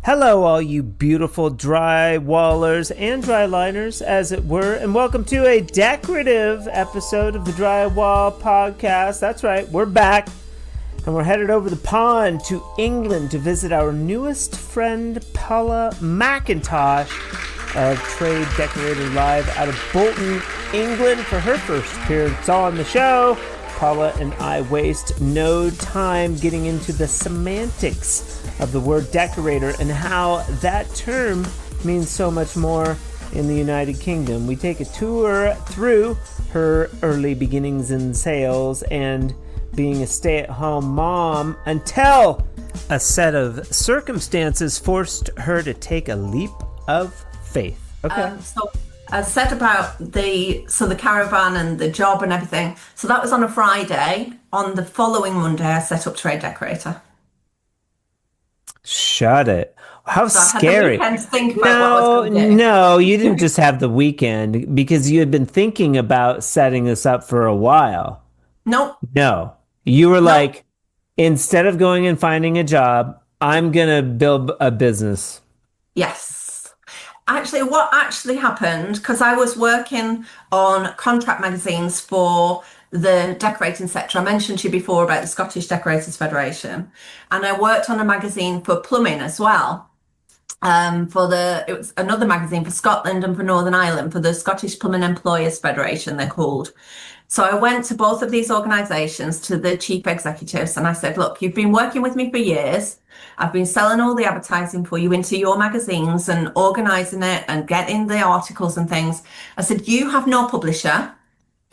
Hello, all you beautiful drywallers and dryliners, as it were, and welcome to a decorative episode of the Drywall Podcast. That's right, we're back, and we're headed over the pond to England to visit our newest friend, Paula McIntosh of Trade Decorator Live out of Bolton, England, for her first appearance on the show. Paula and I waste no time getting into the semantics of the word decorator and how that term means so much more in the United Kingdom. We take a tour through her early beginnings in sales and being a stay-at-home mom until a set of circumstances forced her to take a leap of faith. Okay. So I said about the caravan and the job and everything. So that was on a Friday. On the following Monday, I set up Trade Decorator. Shut it. How So scary. I had the weekend to think about what I was going to do. No, you didn't just have the weekend because you had been thinking about setting this up for a while. Nope. No, you were like, instead of going and finding a job, I'm going to build a business. Yes. Actually, what actually happened, because I was working on contract magazines for the decorating sector. I mentioned to you before about the Scottish Decorators Federation, and I worked on a magazine for plumbing as well. It was another magazine for Scotland and for Northern Ireland, for the Scottish Plumbing Employers Federation, they're called. So I went to both of these organisations, to the chief executives, and I said, look, you've been working with me for years. I've been selling all the advertising for you into your magazines and organising it and getting the articles and things. I said, you have no publisher.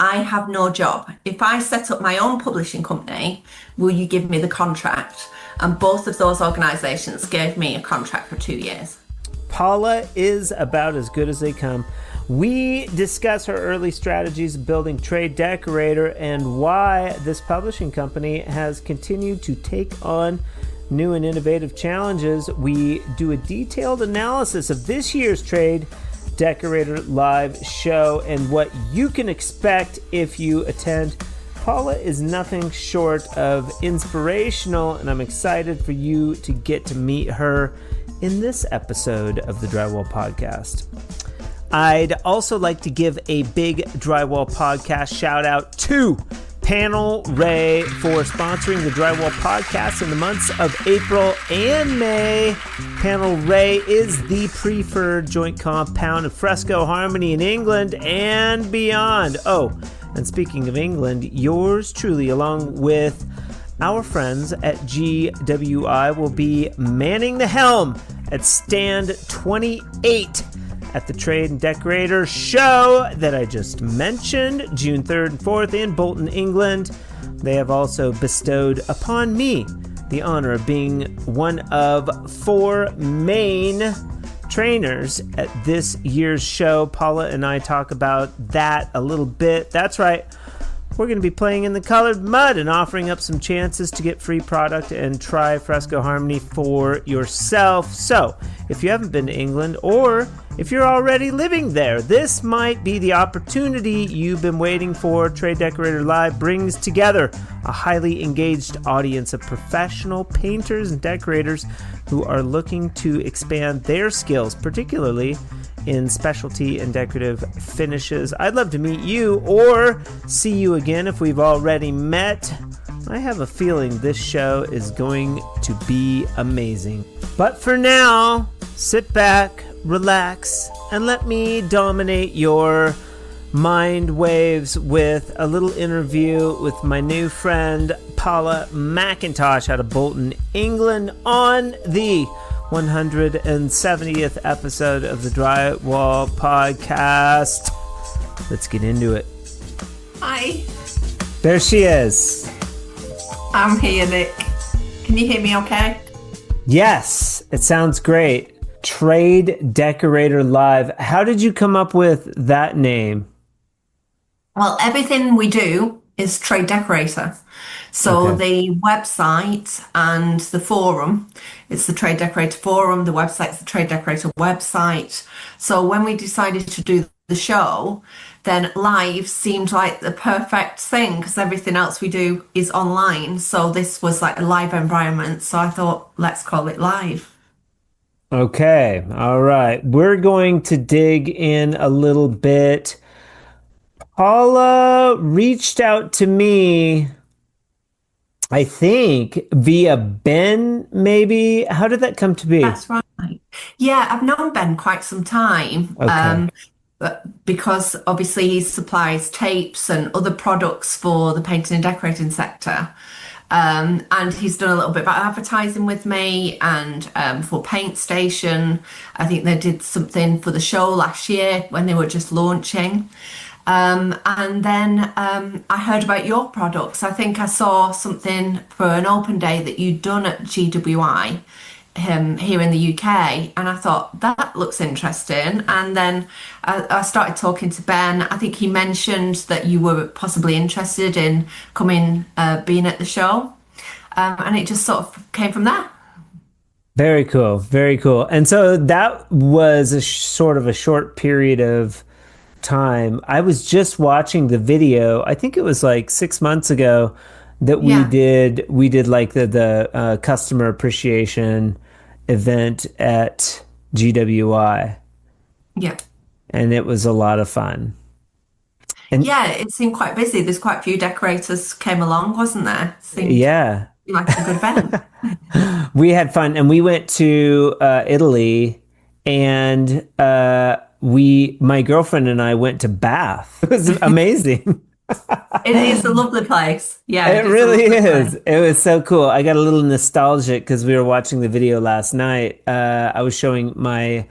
I have no job. If I set up my own publishing company, will you give me the contract? And both of those organisations gave me a contract for 2 years. Paula is about as good as they come. We discuss her early strategies of building Trade Decorator and why this publishing company has continued to take on new and innovative challenges. We do a detailed analysis of this year's Trade Decorator Live show and what you can expect if you attend. Paula is nothing short of inspirational, and I'm excited for you to get to meet her in this episode of the Drywall Podcast. I'd also like to give a big Drywall Podcast shout out to Panel Rey for sponsoring the Drywall Podcast in the months of April and May. Panel Rey is the preferred joint compound of Fresco Harmony in England and beyond. Oh, and speaking of England, yours truly, along with our friends at GWI, will be manning the helm at stand 28 at the Trade and Decorator show that I just mentioned, June 3rd and 4th in Bolton, England. They have also bestowed upon me the honor of being one of 4 main trainers at this year's show. Paula and I talk about that a little bit. That's right. We're going to be playing in the colored mud and offering up some chances to get free product and try Fresco Harmony for yourself. So, if you haven't been to England, or if you're already living there, this might be the opportunity you've been waiting for. Trade Decorator Live brings together a highly engaged audience of professional painters and decorators who are looking to expand their skills, particularly in specialty and decorative finishes. I'd love to meet you or see you again if we've already met. I have a feeling this show is going to be amazing. But for now, sit back, relax, and let me dominate your mind waves with a little interview with my new friend Paula McIntosh out of Bolton, England, on the 170th episode of the Drywall Podcast. Let's get into it. Hi. There she is. I'm here, Nick. Can you hear me okay? Yes, it sounds great. Trade Decorator Live. How did you come up with that name? Well, everything we do is Trade Decorator. So Okay. the website and the forum, it's the Trade Decorator Forum, the website's the Trade Decorator website. So when we decided to do the show, then live seemed like the perfect thing because everything else we do is online. So this was like a live environment. So I thought, let's call it live. Okay. All right. We're going to dig in a little bit. Paula reached out to me, I think, via Ben, maybe. How did that come to be? That's right. Yeah, I've known Ben quite some time, Okay. but because obviously he supplies tapes and other products for the painting and decorating sector. And he's done a little bit of advertising with me and for Paint Station. I think they did something for the show last year when they were just launching. And then I heard about your products. I think I saw something for an open day that you'd done at GWI here in the UK, and I thought that looks interesting. And then I started talking to Ben. I think he mentioned that you were possibly interested in coming, being at the show, and it just sort of came from there. Very cool. Very cool. And so that was a sort of a short period of time. I was just watching the video. I think it was like 6 months ago that Yeah, we did like the customer appreciation event at GWI, yeah. and it was a lot of fun. And Yeah, it seemed quite busy. There's quite a few decorators came along, wasn't there? Seemed yeah, like a good event. we had fun, and we went to Italy, and my girlfriend and I went to Bath. It was amazing. It is a lovely place. Yeah, It it is a really lovely is. place. It was so cool. I got a little nostalgic because we were watching the video last night. I was showing my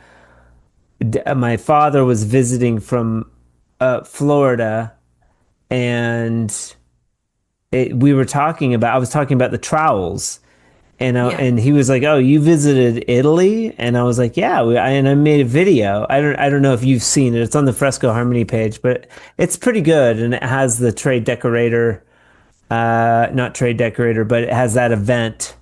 father was visiting from Florida, and I was talking about the trowels, Yeah. and he was like, "Oh, you visited Italy?" And I was like, "Yeah." And I made a video. I don't know if you've seen it. It's on the Fresco Harmony page, but it's pretty good, and it has the Trade Decorator, not Trade Decorator, but it has that event,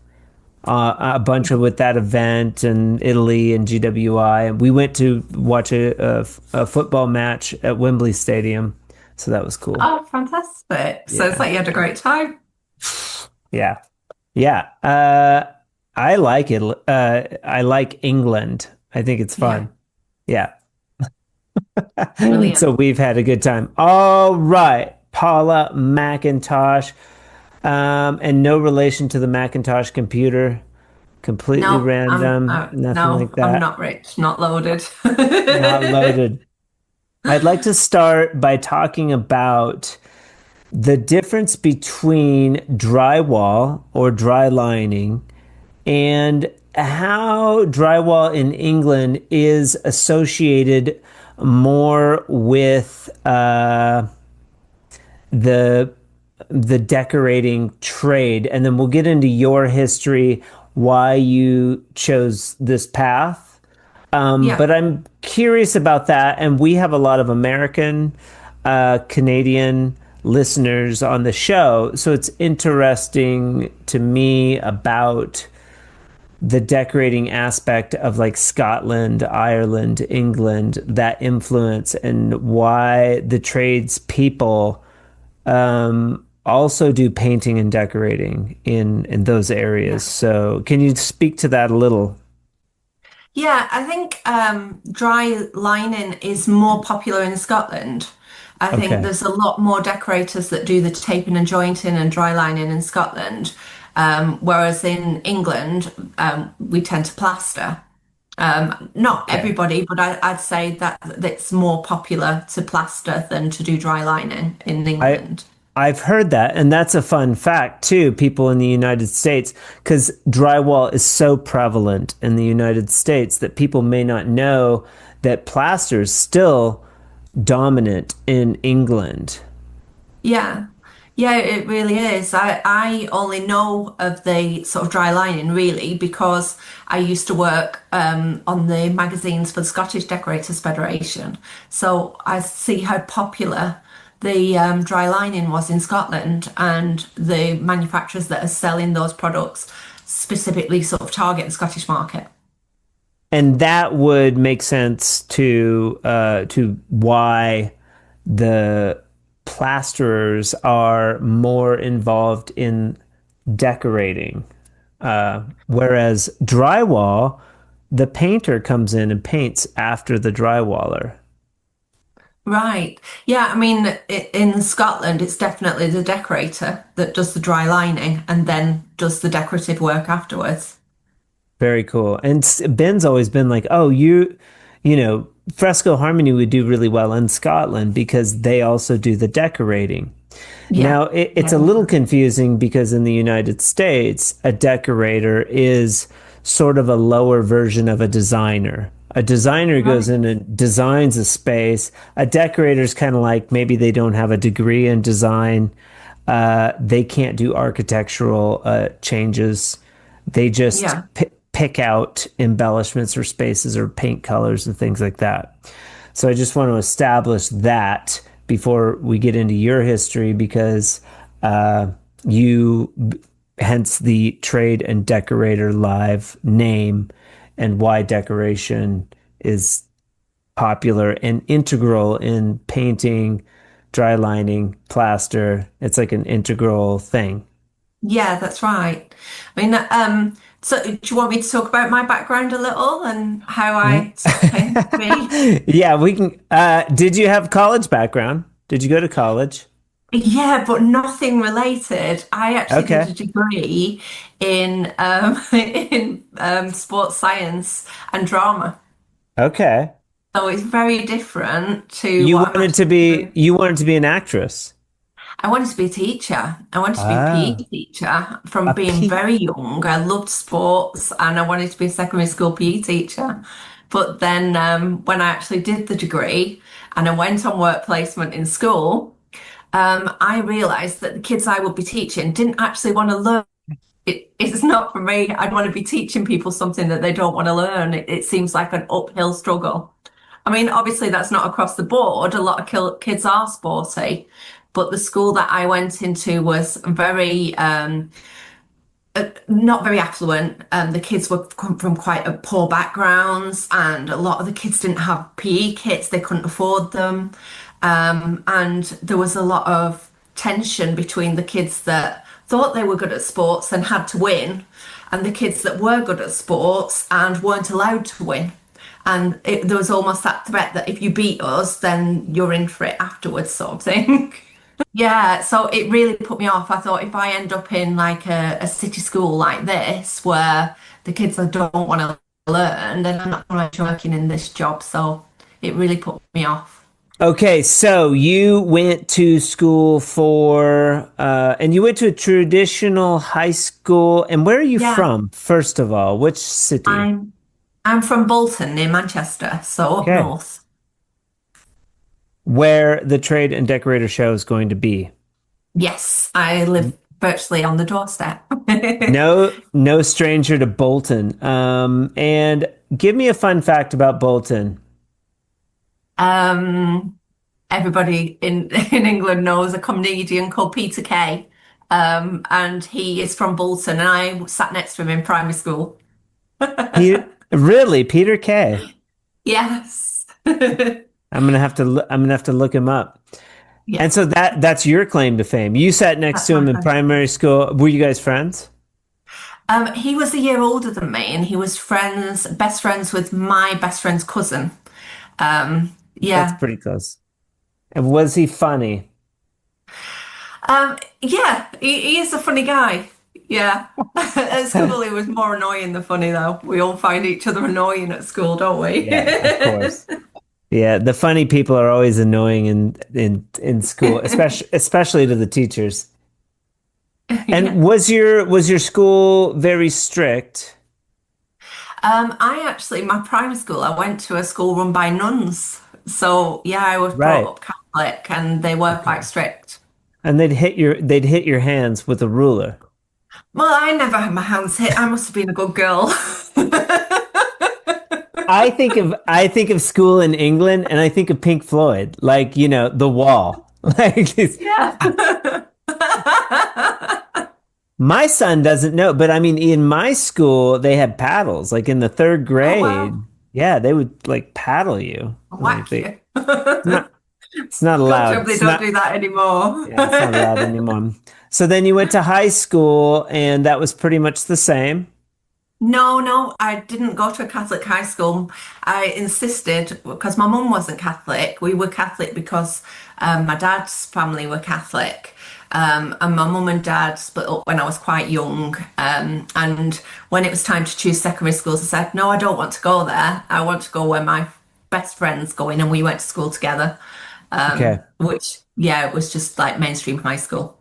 a bunch of with that event and Italy and GWI. And we went to watch a football match at Wembley Stadium, so that was cool. Oh, fantastic. So it's Yeah, like you had a great time. yeah, yeah. I like it. I like England. I think it's Yeah, fun. Yeah. So brilliant. we've had a good time. All right, Paula McIntosh, and no relation to the Macintosh computer. Completely No, random, nothing no, like I'm that. not rich, not loaded. Not loaded. I'd like to start by talking about the difference between drywall or dry lining and how drywall in England is associated more with the the decorating trade, and then we'll get into your history, why you chose this path. Yeah, But I'm curious about that, and we have a lot of American, Canadian listeners on the show, so it's interesting to me about the decorating aspect of like Scotland, Ireland, England, that influence, and why the tradespeople also do painting and decorating in those areas. yeah. So, can you speak to that a little? Yeah, I think dry lining is more popular in Scotland. I think Okay. there's a lot more decorators that do the taping and jointing and dry lining in Scotland, whereas in England, we tend to plaster. Not Okay. everybody, but I'd say that it's more popular to plaster than to do dry lining in I England. I've heard that, and that's a fun fact too. People in the United States, because drywall is so prevalent in the United States that people may not know that plaster is still dominant in England. Yeah. Yeah, it really is. I only know of the sort of dry lining really because I used to work on the magazines for the Scottish Decorators Federation. So I see how popular the dry lining was in Scotland and the manufacturers that are selling those products specifically sort of target the Scottish market. And that would make sense to why the plasterers are more involved in decorating, whereas drywall the painter comes in and paints after the drywaller. Right. Yeah, I mean, in Scotland, it's definitely the decorator that does the dry lining and then does the decorative work afterwards. Very cool. And Ben's always been like, oh, you know, Fresco Harmony would do really well in Scotland because they also do the decorating. Yeah. Now, it's a little confusing because in the United States, a decorator is sort of a lower version of a designer. A designer goes Right. in and designs a space. A decorator is kind of like maybe they don't have a degree in design. They can't do architectural changes. They just Yeah. pick out embellishments or spaces or paint colors and things like that. So I just want to establish that before we get into your history because you, hence the Trade and Decorator Live name and why decoration is popular and integral in painting, dry lining, plaster. It's like an integral thing. Yeah, that's right. I mean, so do you want me to talk about my background a little and how I sort of came to be? Yeah, we can. Did you have college background? Did you go to college? Yeah, but nothing related. I actually did Okay. a degree in in sports science and drama. Okay. So it's very different to what I'm actually doing. You wanted to be an actress. I wanted to be a teacher. I wanted to be a PE Ah, teacher from a being P. very young. I loved sports and I wanted to be a secondary school PE teacher. But then when I actually did the degree and I went on work placement in school, I realized that the kids I would be teaching didn't actually want to learn. It's not for me. I'd want to be teaching people something that they don't want to learn. It seems like an uphill struggle. I mean, obviously, that's not across the board. A lot of kids are sporty, but the school that I went into was very, not very affluent. The kids were come from quite a poor backgrounds, and a lot of the kids didn't have PE kits. They couldn't afford them. And there was a lot of tension between the kids that thought they were good at sports and had to win, and the kids that were good at sports and weren't allowed to win. And there was almost that threat that if you beat us, then you're in for it afterwards, sort of thing. Yeah, so it really put me off. I thought if I end up in like a city school like this, where the kids that don't want to learn, then I'm not going to be working in this job. So it really put me off. Okay, so you went to school and you went to a traditional high school. And where are you Yeah, from, first of all? Which city? I'm I'm from Bolton near Manchester, so up Okay. north. Where the Trade and Decorator show is going to be. Yes, I live virtually on the doorstep. No stranger to Bolton. And give me a fun fact about Bolton. Um, everybody in England knows a comedian called Peter Kay. And he is from Bolton, and I sat next to him in primary school. Really, Peter Kay. Yes. I'm gonna have to look him up. Yeah. And so that's your claim to fame. You sat next That's to my him in friend. primary school. Were you guys friends? He was a year older than me, and he was best friends with my best friend's cousin. That's Yeah. pretty close. And was he funny? Yeah, he is a funny guy. Yeah. At school, he was more annoying than funny, though. We all find each other annoying at school, don't we? Yeah, of course. Yeah, the funny people are always annoying in school, especially to the teachers. Yeah. And was your school very strict? My primary school, I went to a school run by nuns. So, yeah, I was brought Right. up Catholic and they were quite Okay. strict. And they'd hit your hands with a ruler. Well, I never had my hands hit. I must have been a good girl. I think of school in England and I think of Pink Floyd, like, The Wall. Like Yeah. my son doesn't know, but I mean in my school they had paddles, like in the third Oh, grade. wow. Yeah, they would like paddle you. I'll Like whack they you. it's not Good allowed. job they don't do that anymore. Yeah, it's not allowed anymore. So then you went to high school and that was pretty much the same. No, no, I didn't go to a Catholic high school. I insisted because my mum wasn't Catholic. We were Catholic because my dad's family were Catholic. And my mum and dad split up when I was quite young. And when it was time to choose secondary schools, I said, no, I don't want to go there. I want to go where my best friends go in, and we went to school together. Okay. Which, yeah, it was just like mainstream high school.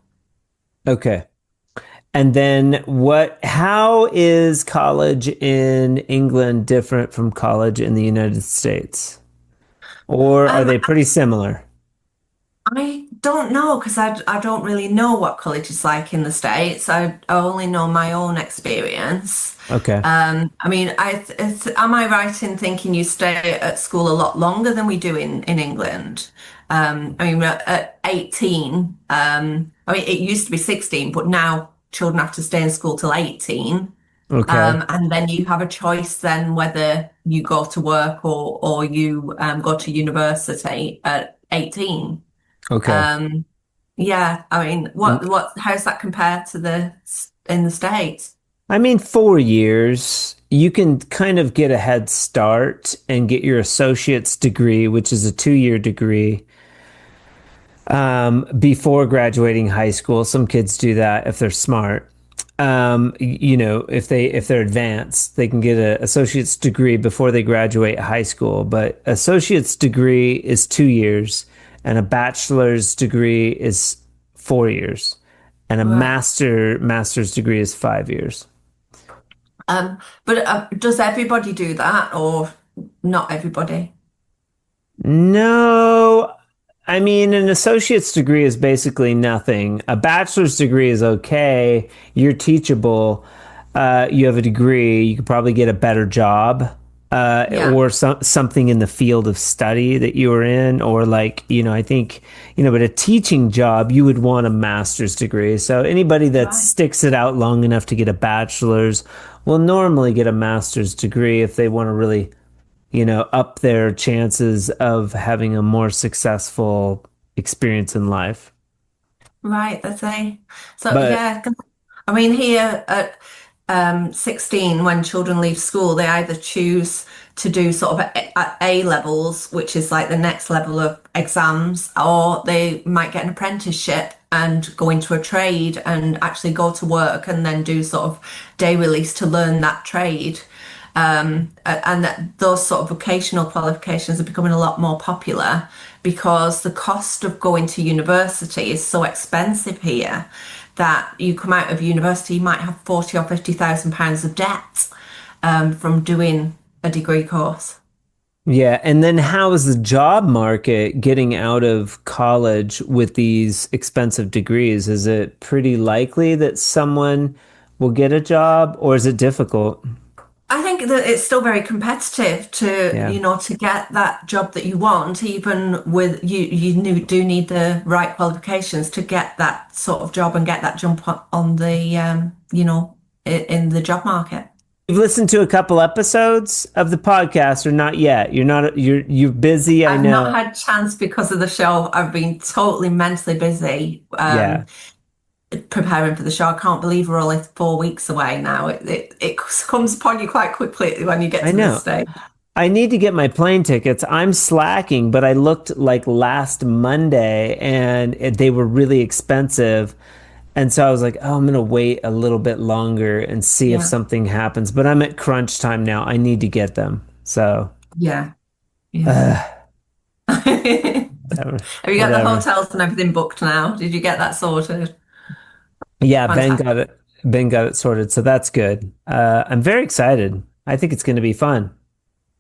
Okay. And then how is college in England different from college in the United States? Or are Um, they pretty similar? I don't know because I don't really know what college is like in the States. I only know my own experience. Okay. I mean, am I right in thinking you stay at school a lot longer than we do in England? I mean, at 18, I mean, it used to be 16, but now children have to stay in school till 18. Okay. And then you have a choice then whether you go to work or you go to university at 18. Okay. Um, yeah, I mean, how's that compared to in the States? I mean, 4 years, you can kind of get a head start and get your associate's degree, which is a 2 year degree, before graduating high school. Some kids do that if they're smart. If they're advanced, they can get an associate's degree before they graduate high school. But associate's degree is 2 years, and a bachelor's degree is 4 years, and a Right. master's degree is 5 years. But does everybody do that or not everybody? No, I mean, an associate's degree is basically nothing. A bachelor's degree is okay. You're teachable. You have a degree. You could probably get a better job, Yeah, or something in the field of study that you were in, or like, I think, but a teaching job, you would want a master's degree. So anybody that right. sticks it out long enough to get a bachelor's will normally get a master's degree if they want to really up their chances of having a more successful experience in life. Right, that's a so But yeah. 'Cause, I mean, here at 16, when children leave school, they either choose to do sort of at A levels, which is like the next level of exams, or they might get an apprenticeship and go into a trade and actually go to work and then do sort of day release to learn that trade. And that those sort of vocational qualifications are becoming a lot more popular because the cost of going to university is so expensive here that you come out of university, you might have 40 or 50,000 pounds of debt from doing a degree course. yeah, and then how is the job market getting out of college with these expensive degrees? Is it pretty likely that someone will get a job, or is it difficult? I think that it's still very competitive to, Yeah. to get that job that you want, even with do need the right qualifications to get that sort of job and get that jump on the, in the job market. You've listened to a couple episodes of the podcast, or not yet? You're busy, I I've not know. had chance because of the show. I've been totally mentally busy Yeah. preparing for the show. I can't believe we're only 4 weeks away now. It comes upon you quite quickly when you get I to this know. stage. I need to get my plane tickets. I'm slacking, but I looked like last Monday and they were really expensive. And so I was like, oh, I'm going to wait a little bit longer and see if Yeah, something happens. But I'm at crunch time now. I need to get them. So, yeah, yeah. uh, Have whatever. you got the Whatever. hotels and everything booked now? Did you get that sorted? Yeah, Ben Fantastic. got it. Ben got it sorted. So that's good. I'm very excited. I think it's going to be fun.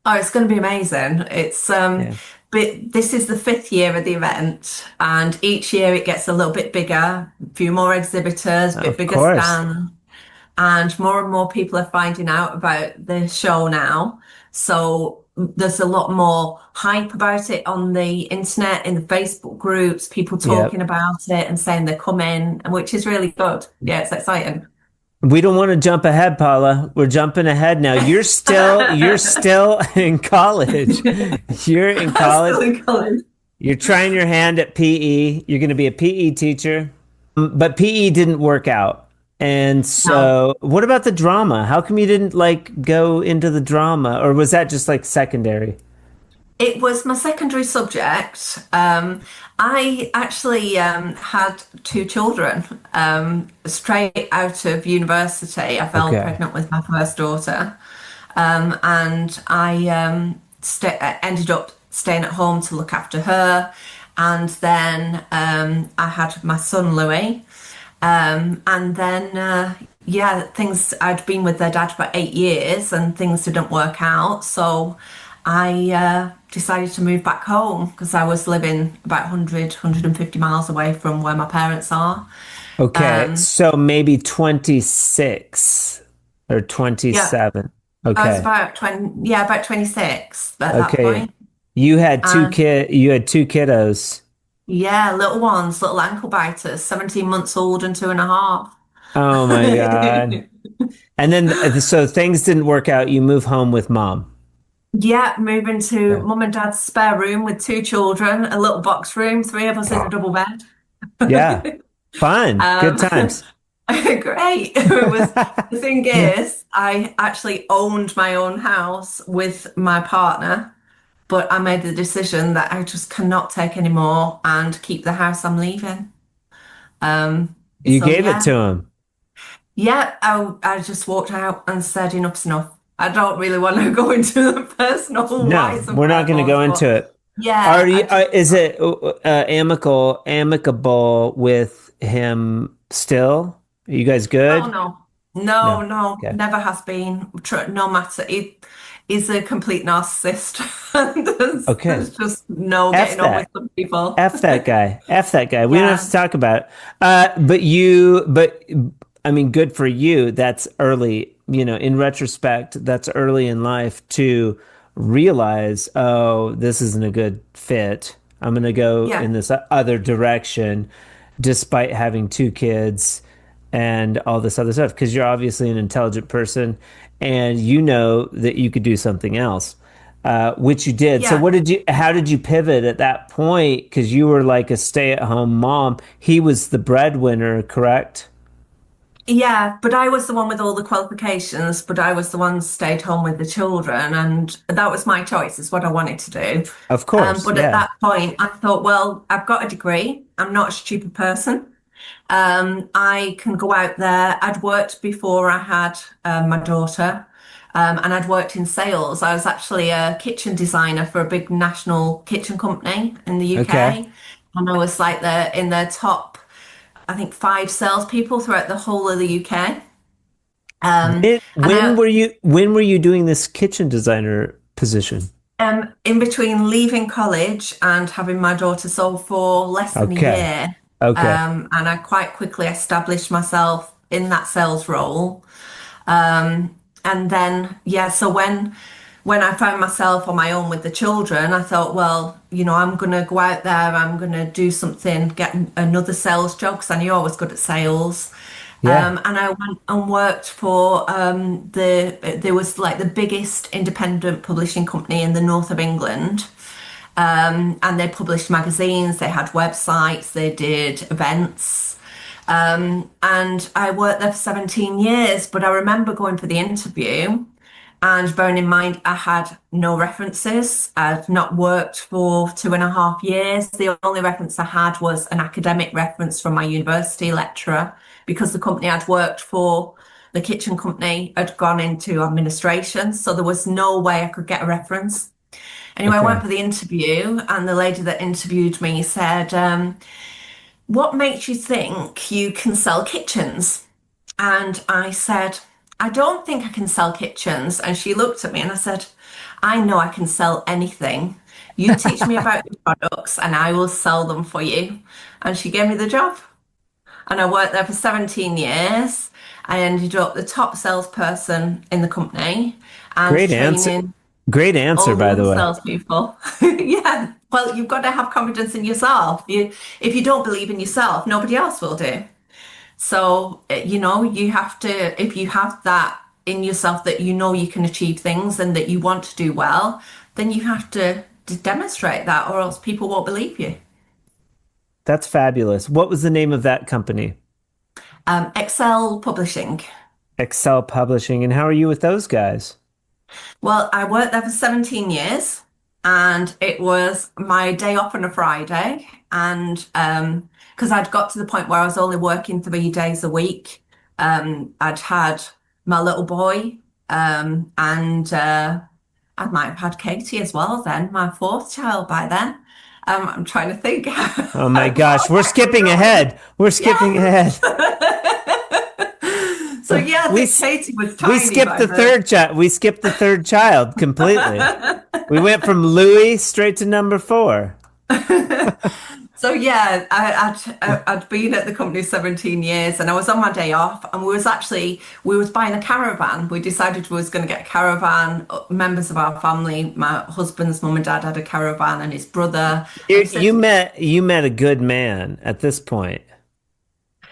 Oh, it's going to be amazing. Yeah. But this is the fifth year of the event, and each year it gets a little bit bigger, a few more exhibitors, a bit Of bigger course. stand, and more people are finding out about the show now. So there's a lot more hype about it on the internet, in the Facebook groups, people talking Yep. about it and saying they're coming, which is really good. Yeah, it's exciting. We don't want to jump ahead, Paula. We're jumping ahead now. You're still in college. You're in I'm college. still in college. You're trying your hand at PE. You're going to be a PE teacher. But PE didn't work out. And No. so, what about the drama? How come you didn't like go into the drama, or was that just like secondary? It was my secondary subject. I actually had two children straight out of university. I fell Okay. pregnant with my first daughter, and I ended up staying at home to look after her. And then I had my son Louis. And then, yeah, things, I'd been with their dad for 8 years and things didn't work out. So I decided to move back home because I was living about 150 miles away from where my parents are. Okay. So maybe 26 or Yeah, 27. I was Okay. about 20, yeah, about 26 at that Okay. point. And You had two kiddos. yeah, little ones, little ankle biters, 17 months old and 2.5. Oh my God. And then so things didn't work out. You move home with mom. Yeah, moving to Yeah. mum and dad's spare room with two children, a little box room, three of us in a double bed. Yeah. Fun. Good Um, times. great. It was the thing is, I actually owned my own house with my partner, but I made the decision that I just cannot take any more and keep the house I'm leaving. Um, You so gave it yeah, to him. yeah, I just walked out and said enough's enough. I don't really want to go into the personal No, whys and we're not going to wherefores, go but into it. Are yeah, you, I just is it amicable with him still? Are you guys oh good? no, no, No. no, Okay. never has been. No matter, he's a complete narcissist. There's Okay. just no F getting on with that. some people. F that guy. F that guy. We don't have to Yeah, talk about it. But I mean, good for you. That's early, in retrospect, that's early in life to realize, oh, this isn't a good fit. I'm going to go yeah, in this other direction, despite having two kids and all this other stuff. Because you're obviously an intelligent person and you know that you could do something else, which you did. So yeah. how did you pivot at that point? Because you were like a stay-at-home mom. He was the breadwinner, correct? Yeah, but I was the one with all the qualifications, but I was the one who stayed home with the children, and that was my choice, is what I wanted to do. Of course, But at yeah. that point, I thought, well, I've got a degree. I'm not a stupid person. I can go out there. I'd worked before I had my daughter, and I'd worked in sales. I was actually a kitchen designer for a big national kitchen company in the Okay. UK, and I was like in their top, I think, five salespeople throughout the whole of the UK. And I, When were you doing this kitchen designer position? in between leaving college and having my daughter, so for less than a Okay. year, Okay. and I quite quickly established myself in that sales role. And then, yeah, so when I found myself on my own with the children, I thought, well, I'm going to go out there, I'm going to do something, get another sales job because I knew I was good at sales. Yeah. And I went and worked for there was like the biggest independent publishing company in the north of England. And they published magazines, they had websites, they did events. And I worked there for 17 years, but I remember going for the interview and bearing in mind I had no references. I'd not worked for 2.5 years. The only reference I had was an academic reference from my university lecturer because the company I'd worked for, the kitchen company, had gone into administration. So there was no way I could get a reference. Anyway, I went Okay. for the interview, and the lady that interviewed me said, what makes you think you can sell kitchens? And I said, I don't think I can sell kitchens. And she looked at me and I said, I know I can sell anything. You teach me about the products and I will sell them for you. And she gave me the job. And I worked there for 17 years. I ended up the top salesperson in the company and Great answer. training Great answer, all the by the other way. salespeople. Yeah, well, you've got to have confidence in yourself. If you don't believe in yourself, nobody else will do. So, you have to, if you have that in yourself that you know you can achieve things and that you want to do well, then you have to demonstrate that, or else people won't believe you. That's fabulous. What was the name of that company? Excel Publishing. Excel Publishing. And how are you with those guys? Well, I worked there for 17 years and it was my day off on a Friday. And because I'd got to the point where I was only working 3 days a week, I'd had my little boy, and I might have had Katie as well then, my fourth child by then. I'm trying to think. Oh my How gosh, far we're back I'm skipping going. ahead. We're skipping ahead. Yes. So yeah, I We think s- Katie was we tiny skipped by the then. third child. We skipped the third child completely. We went from Louis straight to number four. So yeah, I'd been at the company 17 years and I was on my day off and we was buying a caravan. We decided we was going to get a caravan. Members of our family, my husband's mum and dad had a caravan and his brother. And You, we said, you met a good man at this point.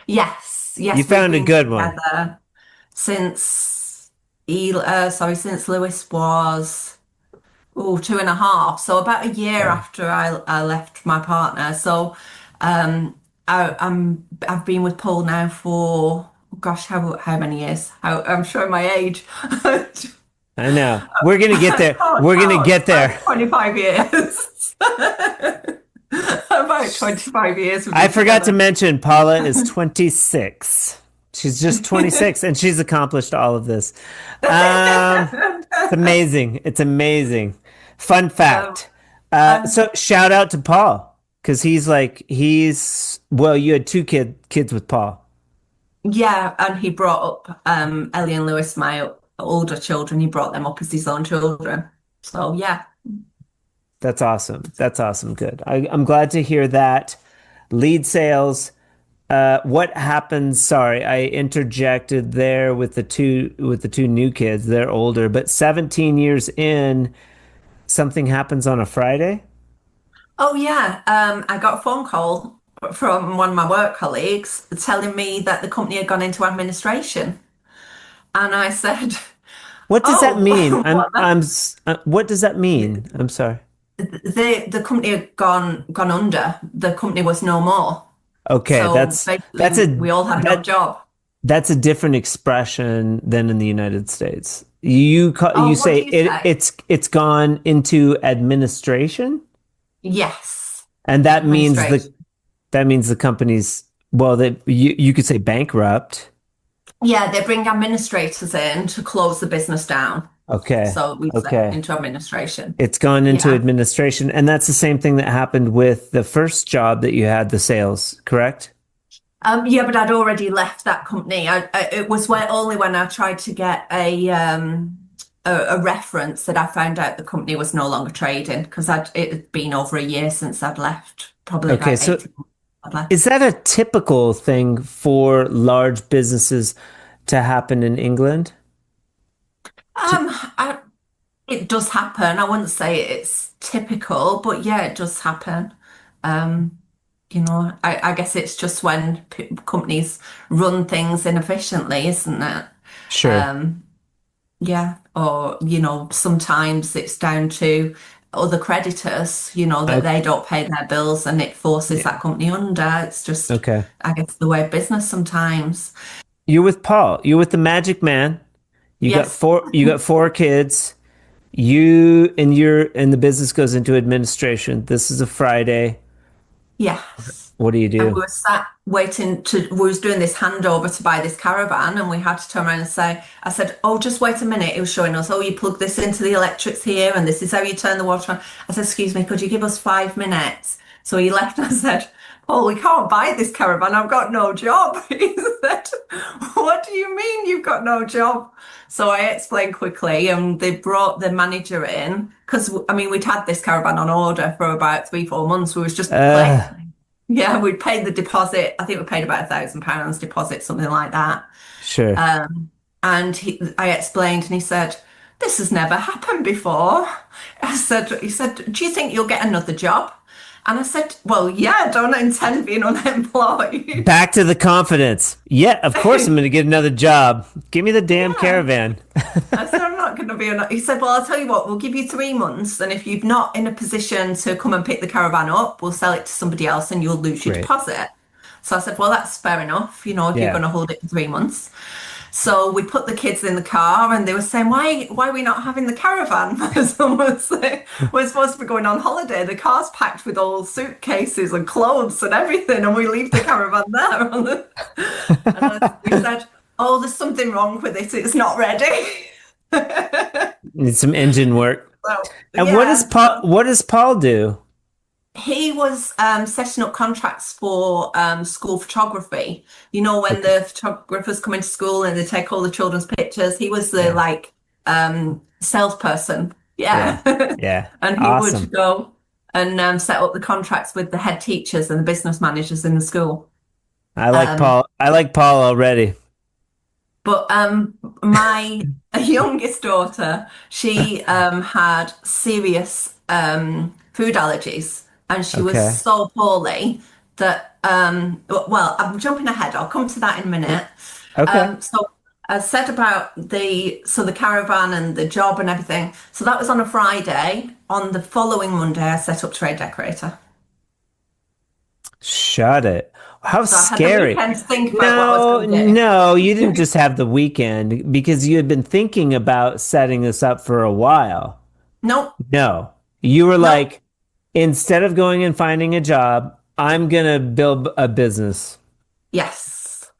yes, You yes, we've found a been good one. together since since Lewis was 2.5. So about a year Okay. after I left my partner. So I've been with Paul now for gosh, how many years? I'm showing my age. I know. We're gonna get I there. can't We're gonna count. get there. About 25 years. About 25 years we've I been forgot to together. mention Paula is 26. She's just 26 and she's accomplished all of this. It's amazing. It's amazing. Fun Um, fact. um, So shout out to Paul because he's well, you had two kids with Paul. yeah, and he brought up Ellie and Lewis, my older children. He brought them up as his own children. So yeah. That's awesome. That's awesome. Good. I'm glad to hear that. Lead sales. What happens? Sorry, I interjected there with the two new kids. They're older, but 17 years in, something happens on a Friday. Oh yeah, I got a phone call from one of my work colleagues telling me that the company had gone into administration, and I said, What does that mean? "Oh, what?" What does that mean? I'm sorry. The company had gone under. The company was no more. Okay, So that's basically, a we all had no that job. that's a different expression than in the United States. Oh, You what say do you say? it's gone into administration, Yes, and administration. that means the company's well, that you could say bankrupt. Yeah, they bring administrators in to close the business down. Okay. So we say Okay. into administration. It's gone into Yeah. administration, and that's the same thing that happened with the first job that you had, the sales, correct? Yeah, but I'd already left that company. It was only when I tried to get a reference that I found out the company was no longer trading because it had been over a year since I'd left, probably Okay, about so 18 months I'd left. is that a typical thing for large businesses to happen in England? To, Um, I, it does happen. I wouldn't say it's typical, but yeah, it does happen. Um, I guess it's just when p companies run things inefficiently, isn't it? sure. Um, Yeah, or sometimes it's down to other creditors, that O- they don't pay their bills and it forces yeah, that company under. It's just, okay. I guess, the way of business sometimes. You're with Paul. You're with the Magic Man. Yes, You got four kids. And the business goes into administration. This is a Friday. yes. What do you And do? we were sat we was doing this handover to buy this caravan and we had to turn around and I said, oh, just wait a minute. He was showing us, oh, you plug this into the electrics here and this is how you turn the water on. I said, excuse me, could you give us 5 minutes? So he left and I said, oh, we can't buy this caravan. I've got no job. He said, what do you mean you've got no job? So I explained quickly and they brought the manager in because, I mean, we'd had this caravan on order for about 3, 4 months. We was just playing. Uh, Yeah, we paid the deposit. I think we paid about £1,000 deposit, something like that. sure. And I explained, and he said, "This has never happened before." He said, "Do you think you'll get another job?" And I said, "Well, yeah, I don't intend being unemployed." Back to the confidence. Yeah, of course I'm going to get another job. Give me the damn Yeah. caravan. I said, I'm not going to be. He said, well, I'll tell you what, we'll give you 3 months. And if you're not in a position to come and pick the caravan up, we'll sell it to somebody else and you'll lose your Great. deposit. So I said, well, that's fair enough, if you're Yeah. going to hold it for 3 months. So we put the kids in the car and they were saying, why are we not having the caravan? Because we're supposed to be going on holiday. The car's packed with all suitcases and clothes and everything, and we leave the caravan there. We said, oh, there's something wrong with it. It's not ready. Need some engine work. So, And yeah. What does Paul do? He was setting up contracts for school photography. When Okay. the photographers come into school and they take all the children's pictures, he was the Yeah. like salesperson. Yeah. Yeah. Yeah. And he would Awesome. go and set up the contracts with the head teachers and the business managers in the school. I like Um, Paul. I like Paul already. But my youngest daughter, she had serious food allergies, and she was Okay. so poorly that well, I'm jumping ahead. I'll come to that in a minute. Okay. So I said about the caravan and the job and everything. So that was on a Friday. On the following Monday, I set up Trade Decorator. Shut it. How So I had the scary. weekend to think about what I was No, going to do. no, you didn't just have the weekend because you had been thinking about setting this up for a while. Nope, No, you were nope. like, instead of going and finding a job, I'm gonna build a business. Yes.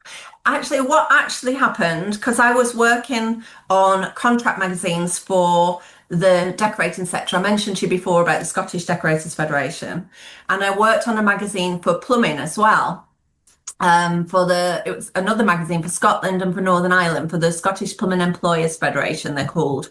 Actually, what actually happened, because I was working on contract magazines for the decorating sector. I mentioned to you before about the Scottish Decorators Federation, and I worked on a magazine for plumbing as well. It was another magazine for Scotland and for Northern Ireland for the Scottish Plumbing Employers Federation, they're called.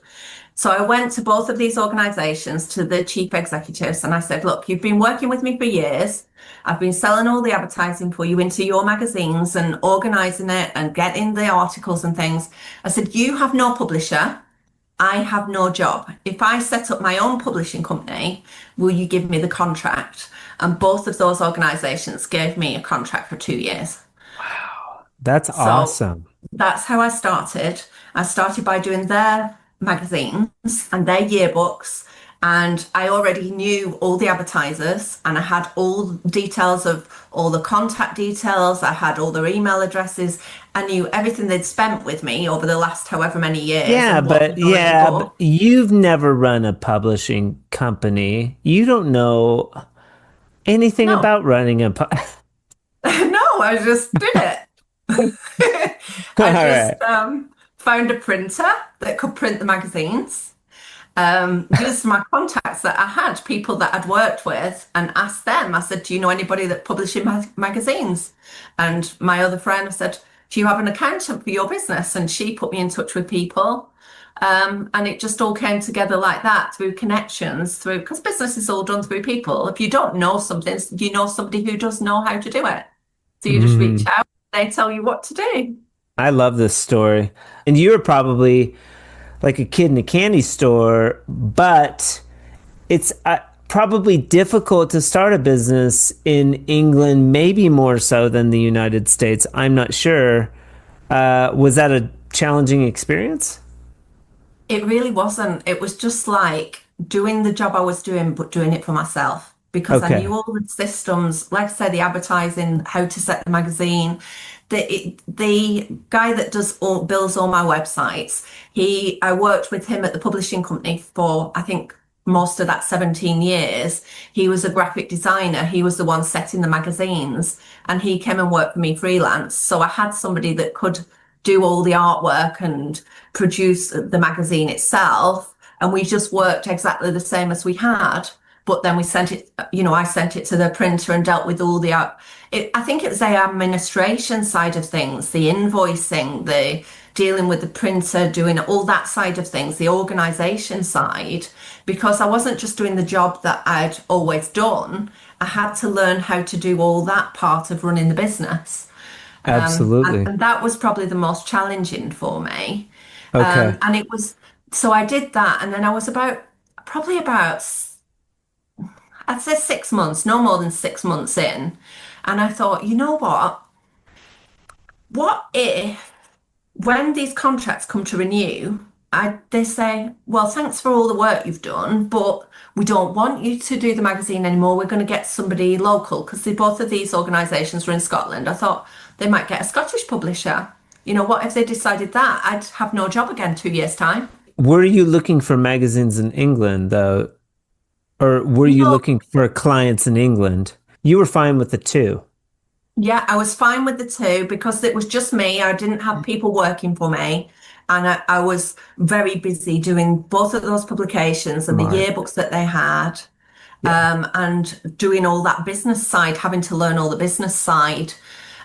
So I went to both of these organisations, to the chief executives, and I said, look, you've been working with me for years. I've been selling all the advertising for you into your magazines and organising it and getting the articles and things. I said, you have no publisher. I have no job. If I set up my own publishing company, will you give me the contract? And both of those organisations gave me a contract for 2 years. That's So awesome. that's how I started. I started by doing their magazines and their yearbooks, and I already knew all the advertisers and I had all details of all the contact details. I had all their email addresses. I knew everything they'd spent with me over the last however many years and what they'd already Yeah, but bought. you've never run a publishing company. You don't know anything No, about running a no, I just did it. All I just right. found a printer that could print the magazines. Used my contacts that I had, people that I'd worked with, and asked them. I said, do you know anybody that publishes magazines? And my other friend said, do you have an accountant for your business? And she put me in touch with people. And it just all came together like that through connections, through because business is all done through people. If you don't know something, you know somebody who does know how to do it. So you just reach Mhm. out, they tell you what to do. I love this story. And you were probably like a kid in a candy store, but it's probably difficult to start a business in England, maybe more so than the United States. I'm not sure. Was that a challenging experience? It really wasn't. It was just like doing the job I was doing, but doing it for myself because I Okay. knew all the systems, like I said, the advertising, how to set the magazine. The guy that builds all my websites, I worked with him at the publishing company for, I think, most of that 17 years. He was a graphic designer. He was the one setting the magazines and he came and worked for me freelance. So I had somebody that could do all the artwork and produce the magazine itself. And we just worked exactly the same as we had. But then we sent it, I sent it to the printer and dealt with all I think it was the administration side of things, the invoicing, the dealing with the printer, doing all that side of things, the organization side, because I wasn't just doing the job that I'd always done. I had to learn how to do all that part of running the business. Absolutely. And that was probably the most challenging for me. Okay. And it was, so I did that. And then I was probably about, I'd say 6 months, no more than 6 months in. And I thought, you know what? What if when these contracts come to renew, they say, well, thanks for all the work you've done, but we don't want you to do the magazine anymore. We're going to get somebody local because both of these organisations were in Scotland. I thought they might get a Scottish publisher. What if they decided that? I'd have no job again 2 years' time. Were you looking for magazines in England though, or were you No, looking for clients in England? You were fine with the two. yeah, I was fine with the two because it was just me. I didn't have people working for me. And I was very busy doing both of those publications and the Smart. yearbooks that they had. Yeah. And doing all that business side, having to learn all the business side.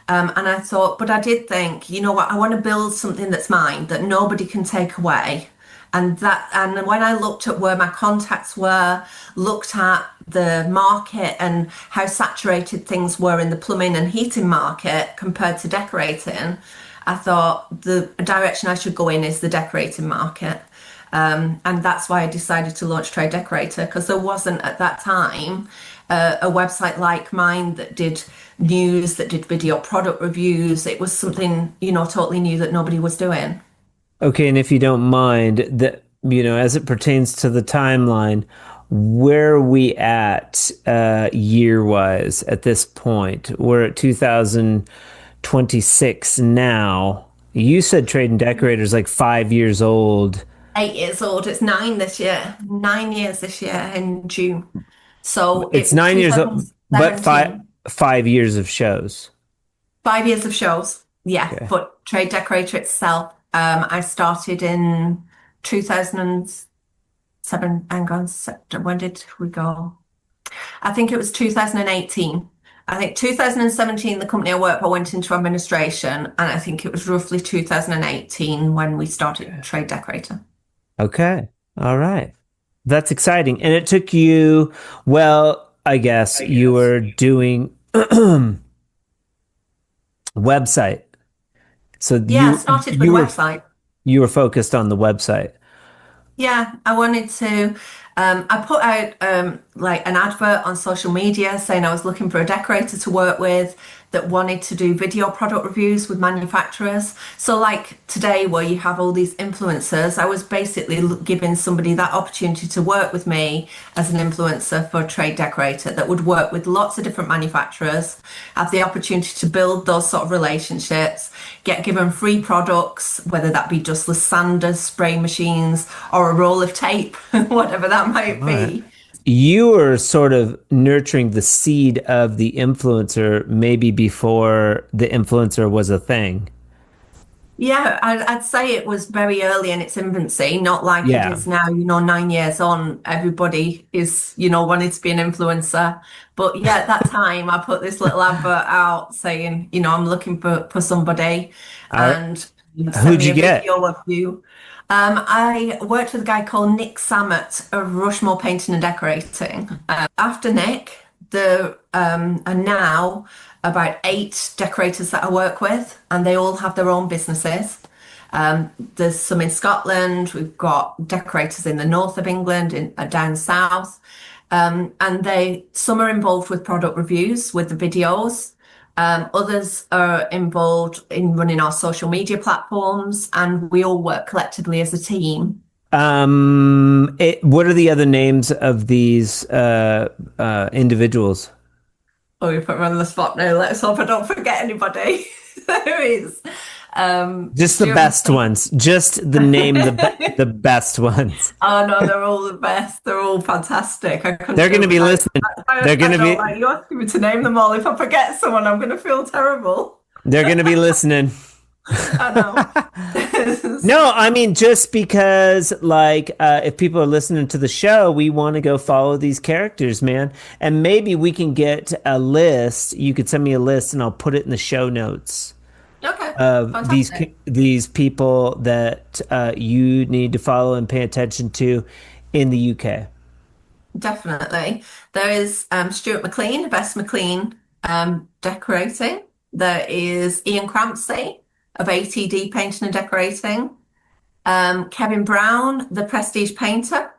And I thought, but I did think, you know what, I want to build something that's mine that nobody can take away. And when I looked at where my contacts were, looked at the market and how saturated things were in the plumbing and heating market compared to decorating, I thought the direction I should go in is the decorating market. And that's why I decided to launch Trade Decorator because there wasn't at that time a website like mine that did news, that did video product reviews. It was something, totally new that nobody was doing. Okay, and if you don't mind, that as it pertains to the timeline, where are we at year-wise at this point? We're at 2026 now. You said Trade and Decorator is like 5 years old. 8 years old. It's nine this year. 9 years this year in June. So it It's was 9 years old, but five 2017. 5 years of shows. 5 years of shows. Yeah, Okay. but Trade Decorator itself, I started in 2007. Hang on, when did we go? I think it was 2018. I think 2017, the company I worked for went into administration, and I think it was roughly 2018 when we started Trade Decorator. Okay. All right. That's exciting. And it took you, well, I guess you were doing website. So Yeah, I started with a website. you were focused on the website. Yeah, I wanted to. I put out like an advert on social media saying I was looking for a decorator to work with that wanted to do video product reviews with manufacturers. So, like today, where you have all these influencers, I was basically giving somebody that opportunity to work with me as an influencer for a trade decorator that would work with lots of different manufacturers, have the opportunity to build those sort of relationships, get given free products, whether that be dustless sanders, spray machines, or a roll of tape, whatever that might All right. be. You were sort of nurturing the seed of the influencer maybe before the influencer was a thing. Yeah, I'd say it was very early in its infancy, not like it Yeah. is now, 9 years on, everybody is, wanting to be an influencer. But yeah, at that time, I put this little advert out saying, I'm looking for somebody All right. and send Who'd me you a get? video of you. I worked with a guy called Nick Sammett of Rushmore Painting and Decorating. After Nick, there are now about 8 decorators that I work with, and they all have their own businesses. There's some in Scotland. We've got decorators in the north of England, down south, and some are involved with product reviews with the videos. Others are involved in running our social media platforms, and we all work collectively as a team. What are the other names of these individuals? Oh, you put me on the spot now. Let's hope I don't forget anybody. There is Just the Stuart best McLean. ones. Just the name the best ones. Oh no, they're all the best. They're all fantastic. I couldn't They're going do to it be without. listening. I, They're going I to don't be like you asking me to name them all. If I forget someone, I'm going to feel terrible. they're going to be listening. I know. No, I mean just because like if people are listening to the show, we want to go follow these characters, man. And maybe we can get a list. You could send me a list and I'll put it in the show notes Okay, of fantastic. these people that you need to follow and pay attention to in the UK. Definitely. There is Stuart McLean, of S McLean Decorating. There is Ian Crampsey of ATD Painting and Decorating. Kevin Brown, the Prestige Painter.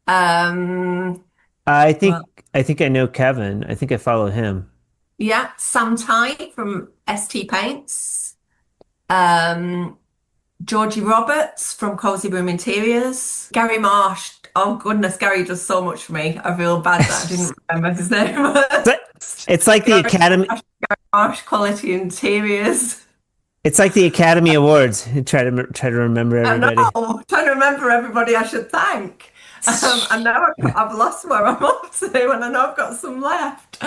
Um, I think well, I think I know Kevin. I think I follow him. yeah, Sam Ty from ST Paints. Um, Georgie Roberts from Cozy Room Interiors. Gary Marsh. Oh goodness, Gary does so much for me. I feel bad that I didn't remember his name. It's like the Gary Academy. Marsh Quality Interiors. It's like the Academy Awards. Try to remember I everybody. know. Trying to remember everybody I should thank. And now I've lost where I'm up to, and I know I've got some left.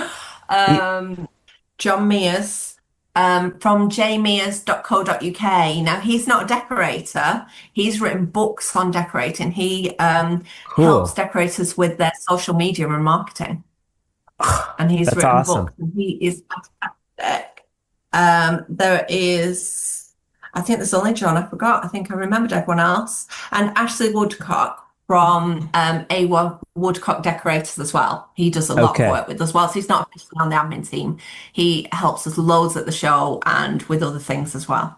Um, John Mears from jmears.co.uk. Now, he's not a decorator. He's written books on decorating. He helps Cool. decorators with their social media and marketing. And he's That's written awesome. books, and he is fantastic. There is, I think there's only John, I forgot. I think I remembered everyone else. And Ashley Woodcock from A1 Woodcock Decorators as well. He does a lot of Okay. work with us as well. So he's not just on the admin team. He helps us loads at the show and with other things as well.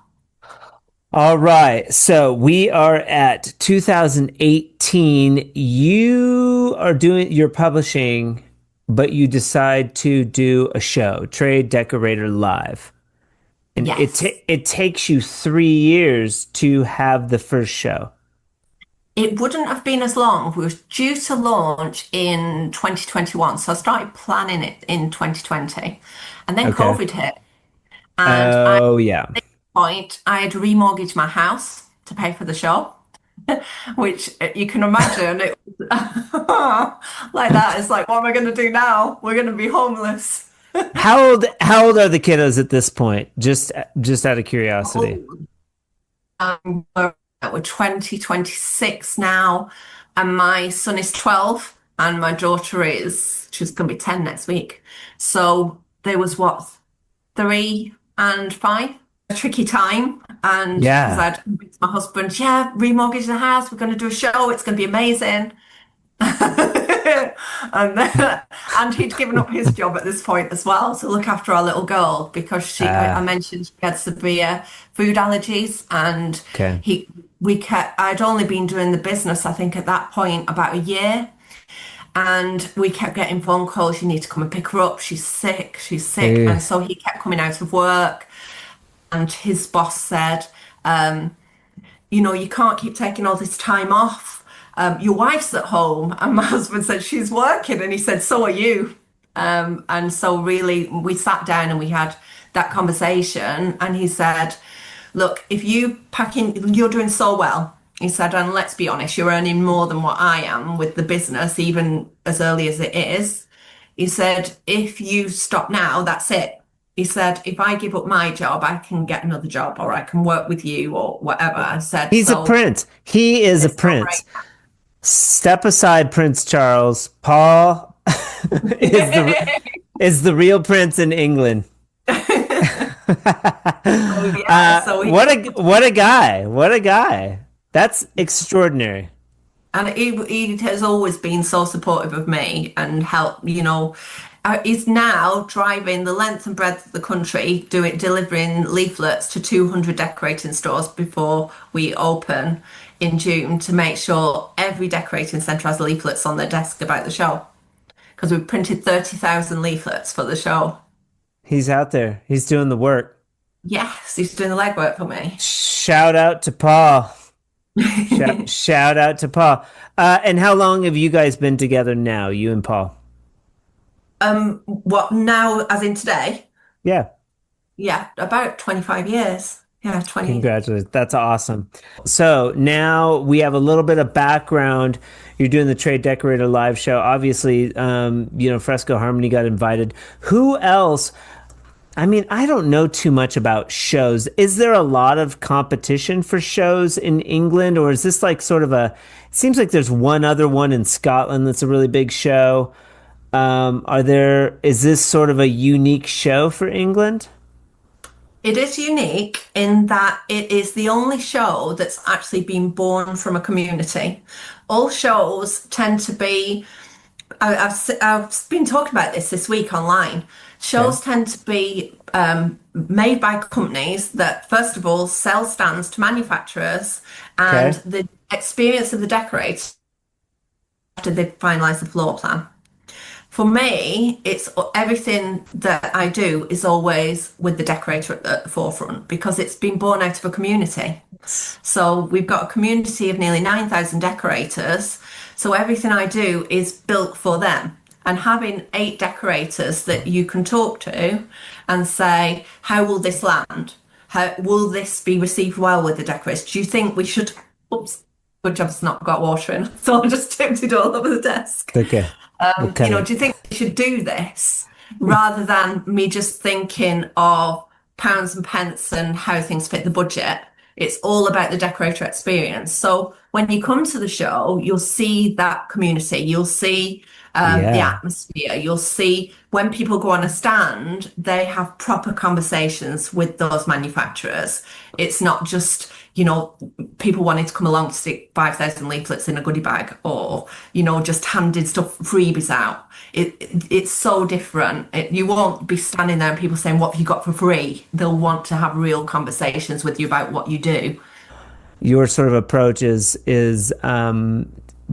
All right. So we are at 2018. You're publishing, but you decide to do a show, Trade Decorator Live. And Yes. it takes you 3 years to have the first show. It wouldn't have been as long. We were due to launch in 2021. So I started planning it in 2020. And then Okay. COVID hit. And I Oh yeah. point, I had remortgaged my house to pay for the show, which you can imagine it like that. It's like, what am I going to do now? We're going to be homeless. How old are the kiddos at this point? Just out of curiosity. We're 2026 now, and my son is 12, and my daughter she's going to be 10 next week. So there was what, 3 and 5? A tricky time. And because Yeah. I'd convinced my husband, yeah, remortgage the house, we're going to do a show, it's going to be amazing. And he'd given up his job at this point as well to look after our little girl because I Ah, mentioned she had severe food allergies, and okay. I'd only been doing the business, I think at that point about a year, and we kept getting phone calls, you need to come and pick her up, she's sick. Eh. And so he kept coming out of work, and his boss said, you can't keep taking all this time off. Your wife's at home. And my husband said, she's working. And he said, so are you. And so really we sat down and we had that conversation. And he said, look, if you you're doing so well. He said, and let's be honest, you're earning more than what I am with the business, even as early as it is. He said, if you stop now, that's it. He said, if I give up my job, I can get another job or I can work with you or whatever. I said, He's a so prince. He is a it's no prince. Step aside, Prince Charles. Paul is the break. is the real prince in England. So yeah, so What a guy! What a guy! That's extraordinary. and he has always been so supportive of me and help, he's now driving the length and breadth of the country, delivering leaflets to 200 decorating stores before we open in June to make sure every decorating centre has leaflets on their desk about the show. Because we printed 30,000 leaflets for the show. He's out there. He's doing the work. Yes, he's doing the legwork for me. Shout out to Paul. Shout out to Paul. And how long have you guys been together now, you and Paul? What now, as in today? Yeah. Yeah, about 25 years. Yeah, 20. Congratulations. That's awesome. So now we have a little bit of background. You're doing the Trade Decorator live show. Obviously, Fresco Harmony got invited. Who else? I mean, I don't know too much about shows. Is there a lot of competition for shows in England, or is this like sort of it seems like there's one other one in Scotland that's a really big show. Is this sort of a unique show for England? It is unique in that it is the only show that's actually been born from a community. All shows tend to be, I've been talking about this week online. Okay. Shows tend to be made by companies that, first of all, sell stands to manufacturers, and Okay. the experience of the decorator after they finalise the floor plan. for me, it's everything that I do is always with the decorator at the forefront because it's been born out of a community. So we've got a community of nearly 9,000 decorators. So everything I do is built for them. And having 8 decorators that you can talk to and say, how will this land? How will this be received well with the decorators? Do you think we should? Oops, good job it's not got water in. So I just tipped it all over the desk. Okay. Okay. Do you think we should do this rather than me just thinking of pounds and pence and how things fit the budget? It's all about the decorator experience. So when you come to the show, you'll see that community. You'll see the atmosphere. You'll see when people go on a stand, they have proper conversations with those manufacturers. It's not just, people wanting to come along to stick 5,000 leaflets in a goodie bag or, just handing stuff, freebies out. It's so different. You won't be standing there and people saying, what have you got for free? They'll want to have real conversations with you about what you do. Your sort of approach is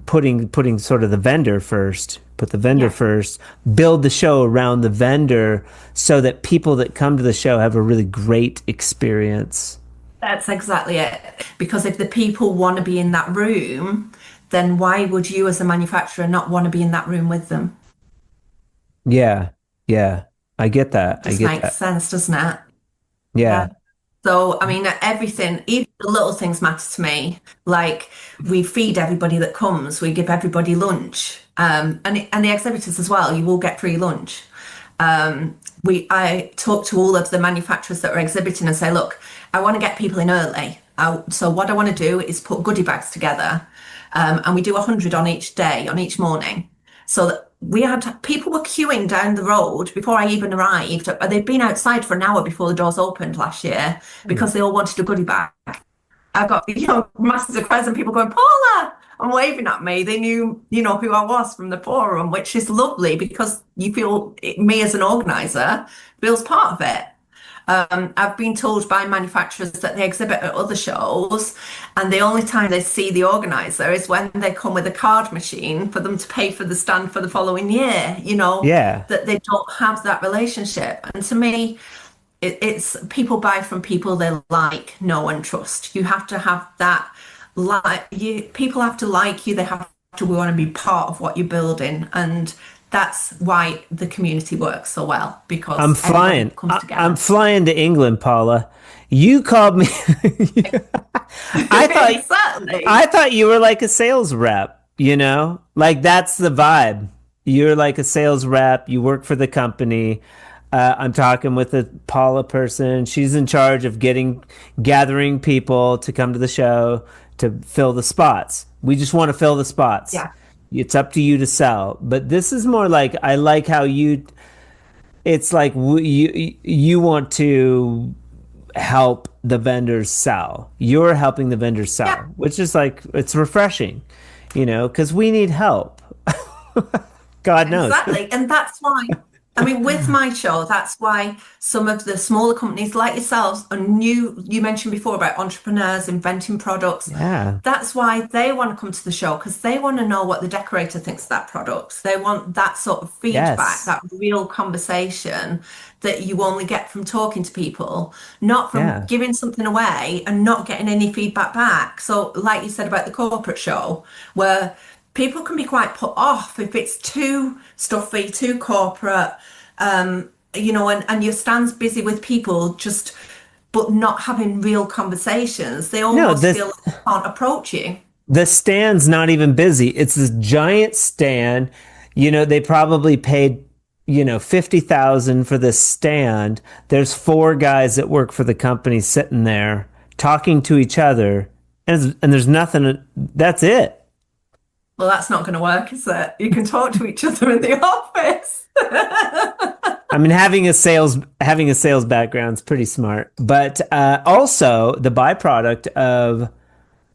putting sort of the vendor first. Put the vendor first, build the show around the vendor so that people that come to the show have a really great experience. That's exactly it. Because if the people want to be in that room, then why would you as a manufacturer not want to be in that room with them? Yeah. I get that. Just makes sense, doesn't it? Yeah. So, I mean, everything, even the little things matter to me. Like we feed everybody that comes, we give everybody lunch, and the exhibitors as well. You will get free lunch. I talk to all of the manufacturers that are exhibiting and say, look, I want to get people in early. So what I want to do is put goodie bags together, and we do 100 on each day, on each morning, so that we had people were queuing down the road before I even arrived. They'd been outside for an hour before the doors opened last year because they all wanted a goodie bag. I've got masses of present people going, Paula, and waving at me. They knew, who I was from the forum, which is lovely because you feel me as an organizer feels part of it. I've been told by manufacturers that they exhibit at other shows and the only time they see the organizer is when they come with a card machine for them to pay for the stand for the following year, that they don't have that relationship. And to me, it's people buy from people they like, know and trust. You have to have that, people have to like you, they have to want to be part of what you're building, and that's why the community works so well, because I'm flying to England, Paula. You called me. I thought you were like a sales rep, like that's the vibe. You're like a sales rep. You work for the company. I'm talking with a Paula person. She's in charge of gathering people to come to the show to fill the spots. We just want to fill the spots. Yeah. It's up to you to sell. But this is more like, I like how it's like you want to help the vendors sell. You're helping the vendors sell, which is like, it's refreshing, because we need help. God knows. Exactly. And that's why, with my show, that's why some of the smaller companies like yourselves are new. You mentioned before about entrepreneurs inventing products. Yeah. That's why they want to come to the show, because they want to know what the decorator thinks of that product. They want that sort of feedback, that real conversation that you only get from talking to people, not from giving something away and not getting any feedback back. So like you said about the corporate show, where people can be quite put off if it's too stuffy, too corporate, and your stand's busy with people but not having real conversations. They almost feel like they can't approach you. The stand's not even busy. It's this giant stand. They probably paid, $50,000 for this stand. There's 4 guys that work for the company sitting there talking to each other, and there's nothing. That's it. Well, that's not going to work, is it? You can talk to each other in the office. Having a sales background is pretty smart. But also, the byproduct of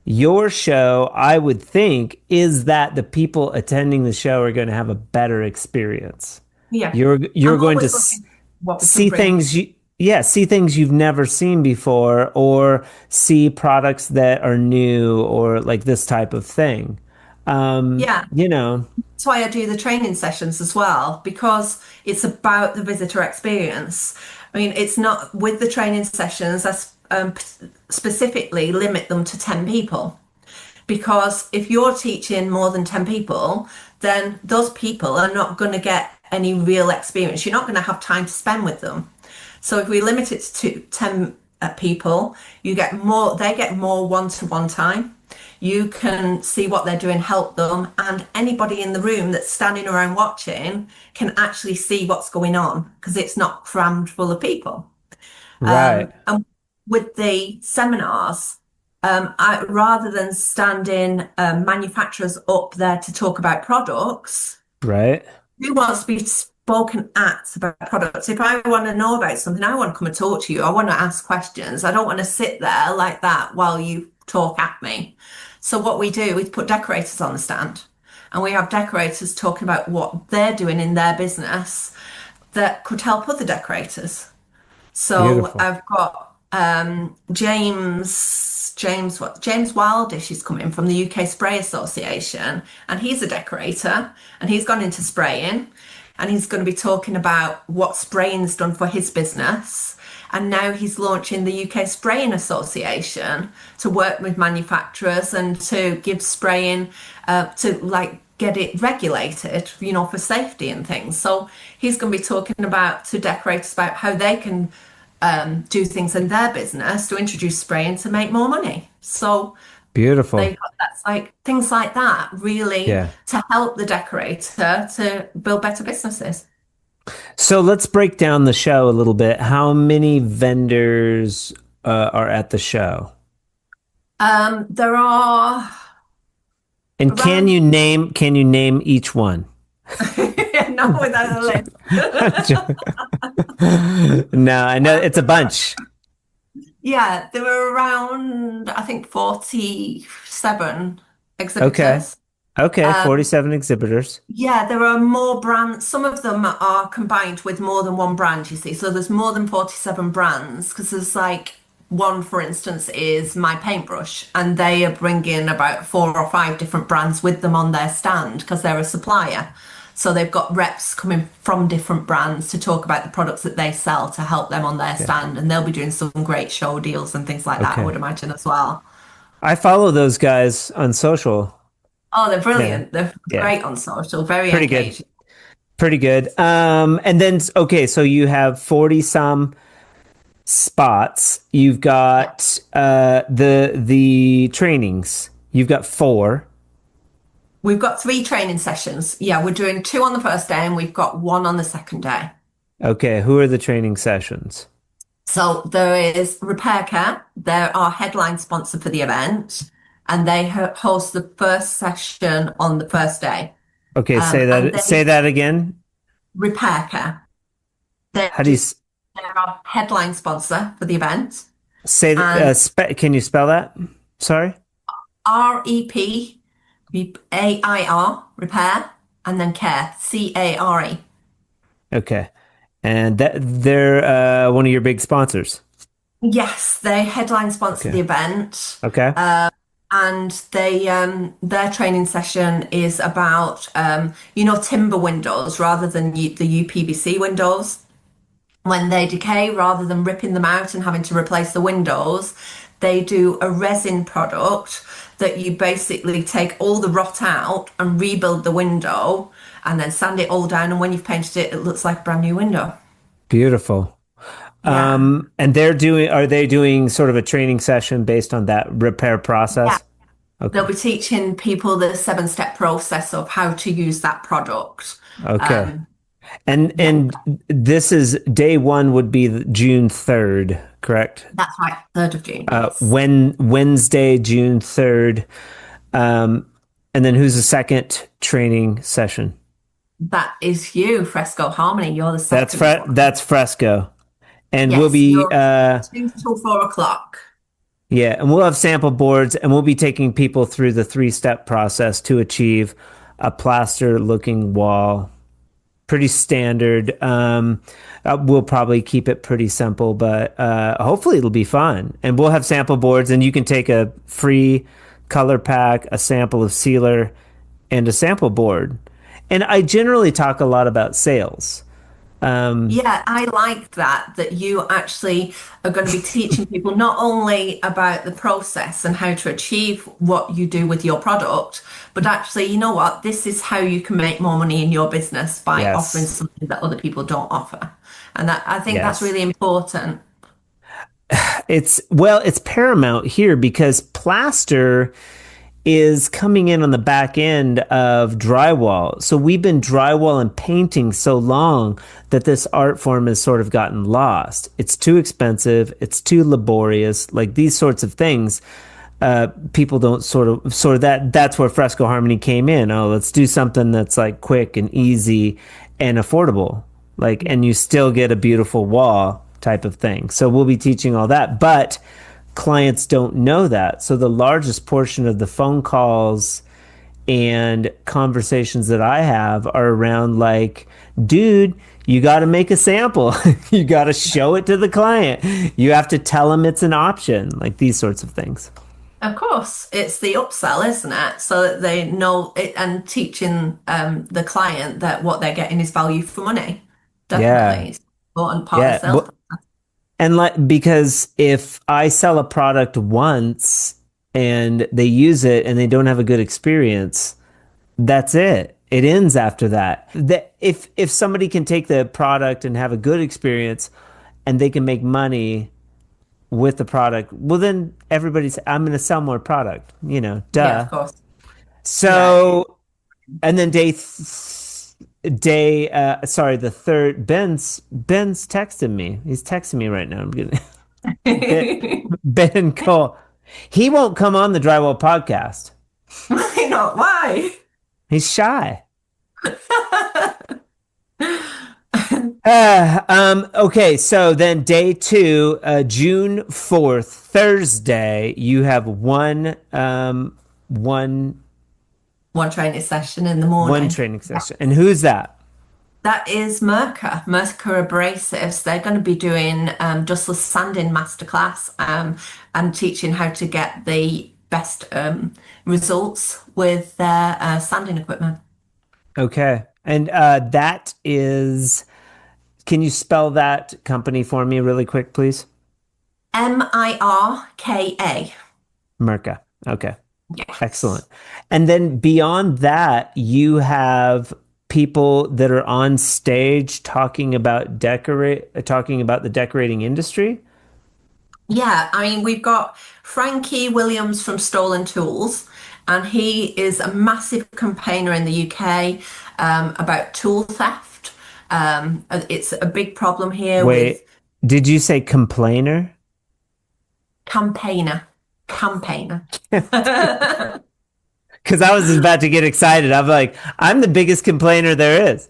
your show, I would think, is that the people attending the show are going to have a better experience. Yeah, you're going to see things. See things you've never seen before, or see products that are new, or like this type of thing. Yeah. You know, That's why I do the training sessions as well, because it's about the visitor experience. I mean, it's not with the training sessions, specifically limit them to 10 people. Because if you're teaching more than 10 people, then those people are not going to get any real experience. You're not going to have time to spend with them. So if we limit it to 10 people, they get more one-to-one time. You can see what they're doing, help them, and anybody in the room that's standing around watching can actually see what's going on because it's not crammed full of people. right, And with the seminars, rather than standing manufacturers up there to talk about products, right. who wants to be spoken at about products? If I want to know about something, I want to come and talk to you. I want to ask questions. I don't want to sit there like that while you talk at me. So what we do is put decorators on the stand, and we have decorators talking about what they're doing in their business that could help other decorators. So Beautiful. I've got James Wildish is coming from the UK Spray Association, and he's a decorator, and he's gone into spraying, and he's going to be talking about what spraying's done for his business. And now he's launching the UK Spraying Association to work with manufacturers and to give spraying to like get it regulated, for safety and things. So he's going to be talking about to decorators about how they can do things in their business to introduce spraying to make more money. So Beautiful. that's like things like that, really, Yeah. to help the decorator to build better businesses. So let's break down the show a little bit. How many vendors are at the show? There are And around can you name each one? not without a list. No, I know it's a bunch. Yeah, there were around, I think, 47 Okay. exhibitors. Okay, 47 exhibitors. Yeah, there are more brands. Some of them are combined with more than one brand, you see. So there's more than 47 brands because there's like one, for instance, is My Paintbrush, and they are bringing about 4 or 5 different brands with them on their stand because they're a supplier. So they've got reps coming from different brands to talk about the products that they sell to help them on their Okay. stand, and they'll be doing some great show deals and things like that, I would Okay. imagine as well. I follow those guys on social. Oh, they're Yeah. brilliant. They're Yeah. great on social, very Pretty good. engaging. Pretty good. And then okay, so you have 40 some spots. You've Yeah. got the trainings. You've got four. We've got 3 training sessions. Yeah, we're doing 2 on the first day and we've got 1 on the second day. Okay, who are the training sessions? So there is Repair Care. They're our headline sponsor for the event, and they host the first session on the first day. Okay, And say they that again. Repair Care. They're How do you they're our headline sponsor for the event, say and can you spell that? Sorry. REPAIR Repair, and then Care CARE. Okay. And that they're one of your big sponsors. Yes, they headline sponsor the Okay. event. Okay. And their training session is about timber windows rather than the UPVC windows. When they decay, rather than ripping them out and having to replace the windows, they do a resin product that you basically take all the rot out and rebuild the window and then sand it all down, and when you've painted it, it looks like a brand new window. Beautiful. Yeah. And are they doing sort of a training session based on that repair Yeah. process? They'll Okay. be teaching people the 7-step process of how to use that product. Okay. Um, yeah, And this is day one would be June 3rd, correct? that's right, 3rd of June, yes. Wednesday, June 3rd. Um, and then who's the second training session? That is you, Fresco Harmony. You're the second one. That's Fresco. And we'll Yes, be you're 2 till 4 o'clock. yeah, and we'll have sample boards and we'll be taking people through the 3-step process to achieve a plaster looking wall. Pretty standard. We'll probably keep it pretty simple, but hopefully it'll be fun. And we'll have sample boards, and you can take a free color pack, a sample of sealer, and a sample board. And I generally talk a lot about sales. Um, Yeah, I like that you actually are going to be teaching people not only about the process and how to achieve what you do with your product, but actually, you know what, this is how you can make more money in your business by offering yes, something that other people don't offer. And that I think that's yes. really important. It's paramount here because plaster is coming in on the back end of drywall. So we've been drywall and painting so long that this art form has sort of gotten lost. It's too expensive, it's too laborious, like these sorts of things. People don't sort of that's where Fresco Harmony came in. Oh, let's do something that's like quick and easy and affordable. Like, and you still get a beautiful wall type of thing. So we'll be teaching all that. But clients don't know that. So the largest portion of the phone calls and conversations that I have are around like, dude, you got to make a sample. You got to show it to the client. You have to tell them it's an option, like these sorts of things. Of course, it's the upsell, isn't it? So that they know it and teaching the client that what they're getting is value for money. Yeah. Definitely. It's an important part of Yeah. sales. And like, because if I sell a product once and they use it and they don't have a good experience, that's it. It ends after that. That if somebody can take the product and have a good experience and they can make money with the product, well then everybody's I'm going to sell more product, Yeah, of duh. course. Yeah. So and then sorry, the third Ben's texting me. He's texting me right now. I'm getting Ben, Ben Cole. He won't come on the Drywall podcast. Why not? Why? He's shy. Okay, so then day two, June 4th, Thursday, you have One training session in the one morning. training session. And who's that? That is Mercer Abrasives. They're going to be doing dustless sanding masterclass and teaching how to get the best results with their sanding equipment. Okay. And that is, can you spell that company for me really quick, please? Mirka. Merca. Okay. Yes. Excellent. And then beyond that, you have people that are on stage talking about the decorating industry. Yeah, I mean, we've got Frankie Williams from Stolen Tools, and he is a massive campaigner in the UK about tool theft. It's a big problem here with Wait, did you say complainer? campaigner. Campaigner. Because I was about to get excited. I'm like, I'm the biggest complainer there is.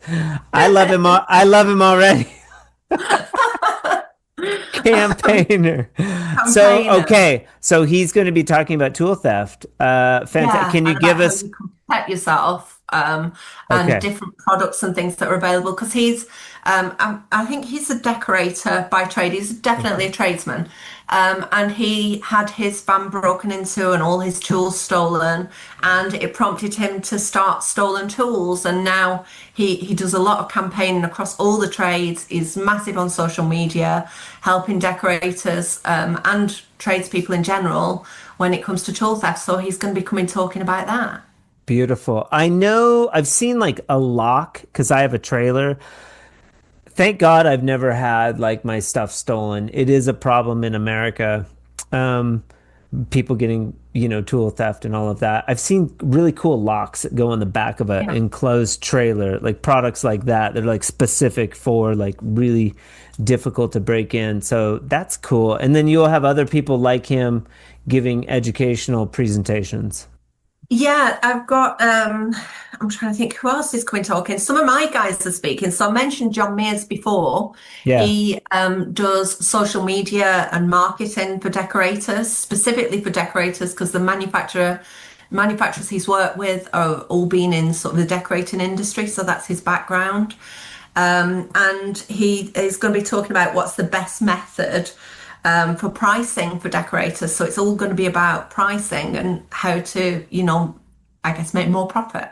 I love him. I love him already. Campaigner. So Campaigner. okay, so he's going to be talking about tool theft. Fantastic. Yeah, Can you and give about how us? you can protect yourself and Okay. different products and things that are available. Because I think he's a decorator by trade. He's definitely a tradesman. And he had his van broken into and all his tools stolen, and it prompted him to start Stolen Tools. And now he does a lot of campaigning across all the trades. He's massive on social media, helping decorators and tradespeople in general when it comes to tool theft. So he's going to be coming talking about that. Beautiful. I know I've seen like a lock because I have a trailer. Thank God I've never had like my stuff stolen. It is a problem in America. Um, People getting, tool theft and all of that. I've seen really cool locks that go on the back of an Yeah. enclosed trailer, like products like that. They're like specific for like really difficult to break in. So that's cool. And then you'll have other people like him giving educational presentations. Yeah, I've got I'm trying to think who else is coming talking. Some of my guys are speaking. So I mentioned John Mears before. Yeah. He does social media and marketing for decorators, specifically for decorators, because the manufacturers he's worked with are all been in sort of the decorating industry, so that's his background. And he is going to be talking about what's the best method for pricing for decorators. So it's all going to be about pricing and how to, I guess, make more profit.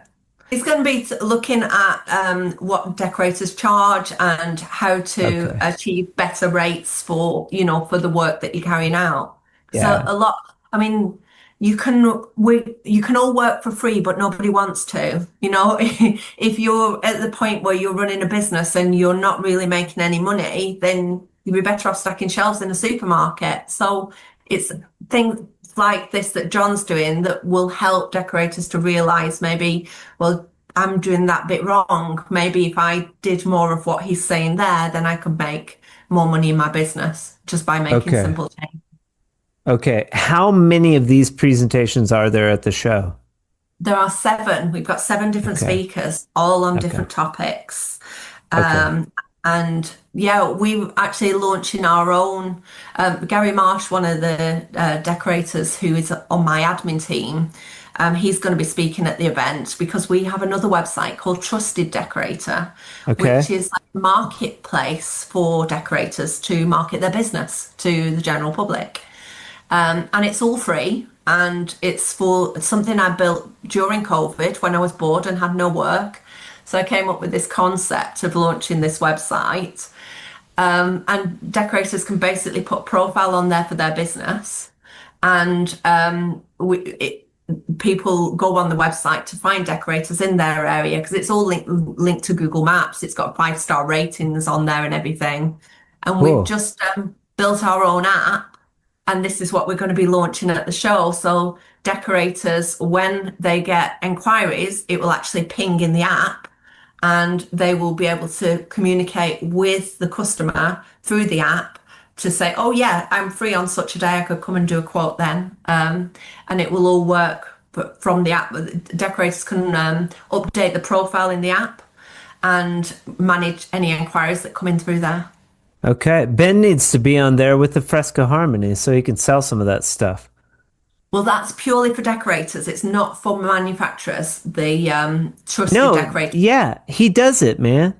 It's going to be looking at what decorators charge and how to Okay. achieve better rates for, for the work that you're carrying out. So Yeah. a lot, I mean, you can all work for free, but nobody wants to. If you're at the point where you're running a business and you're not really making any money, then you'd be better off stacking shelves in a supermarket. So it's things like this that John's doing that will help decorators to realize maybe, well, I'm doing that bit wrong. Maybe if I did more of what he's saying there, then I could make more money in my business just by making Okay. simple changes. Okay. How many of these presentations are there at the show? There are seven. We've got seven different Okay. speakers, all on Okay. different topics. Okay. And yeah, we're actually launching our own. Gary Marsh, one of the decorators who is on my admin team, he's going to be speaking at the event because we have another website called Trusted Decorator, which Okay. is like a marketplace for decorators to market their business to the general public. And it's all free. And it's for something I built during COVID when I was bored and had no work. So I came up with this concept of launching this website. And decorators can basically put a profile on there for their business. And people go on the website to find decorators in their area because it's all linked to Google Maps. It's got 5-star ratings on there and everything. And we've Cool. just built our own app, and this is what we're going to be launching at the show. So decorators, when they get inquiries, it will actually ping in the app and they will be able to communicate with the customer through the app to say, oh yeah, I'm free on such a day, I could come and do a quote then. And it will all work from the app. Decorators can update the profile in the app and manage any inquiries that come in through there. Okay. Ben needs to be on there with the Fresco Harmony so he can sell some of that stuff. Well, that's purely for decorators. It's not for manufacturers. The trusted No, decorator. yeah, he does it, man.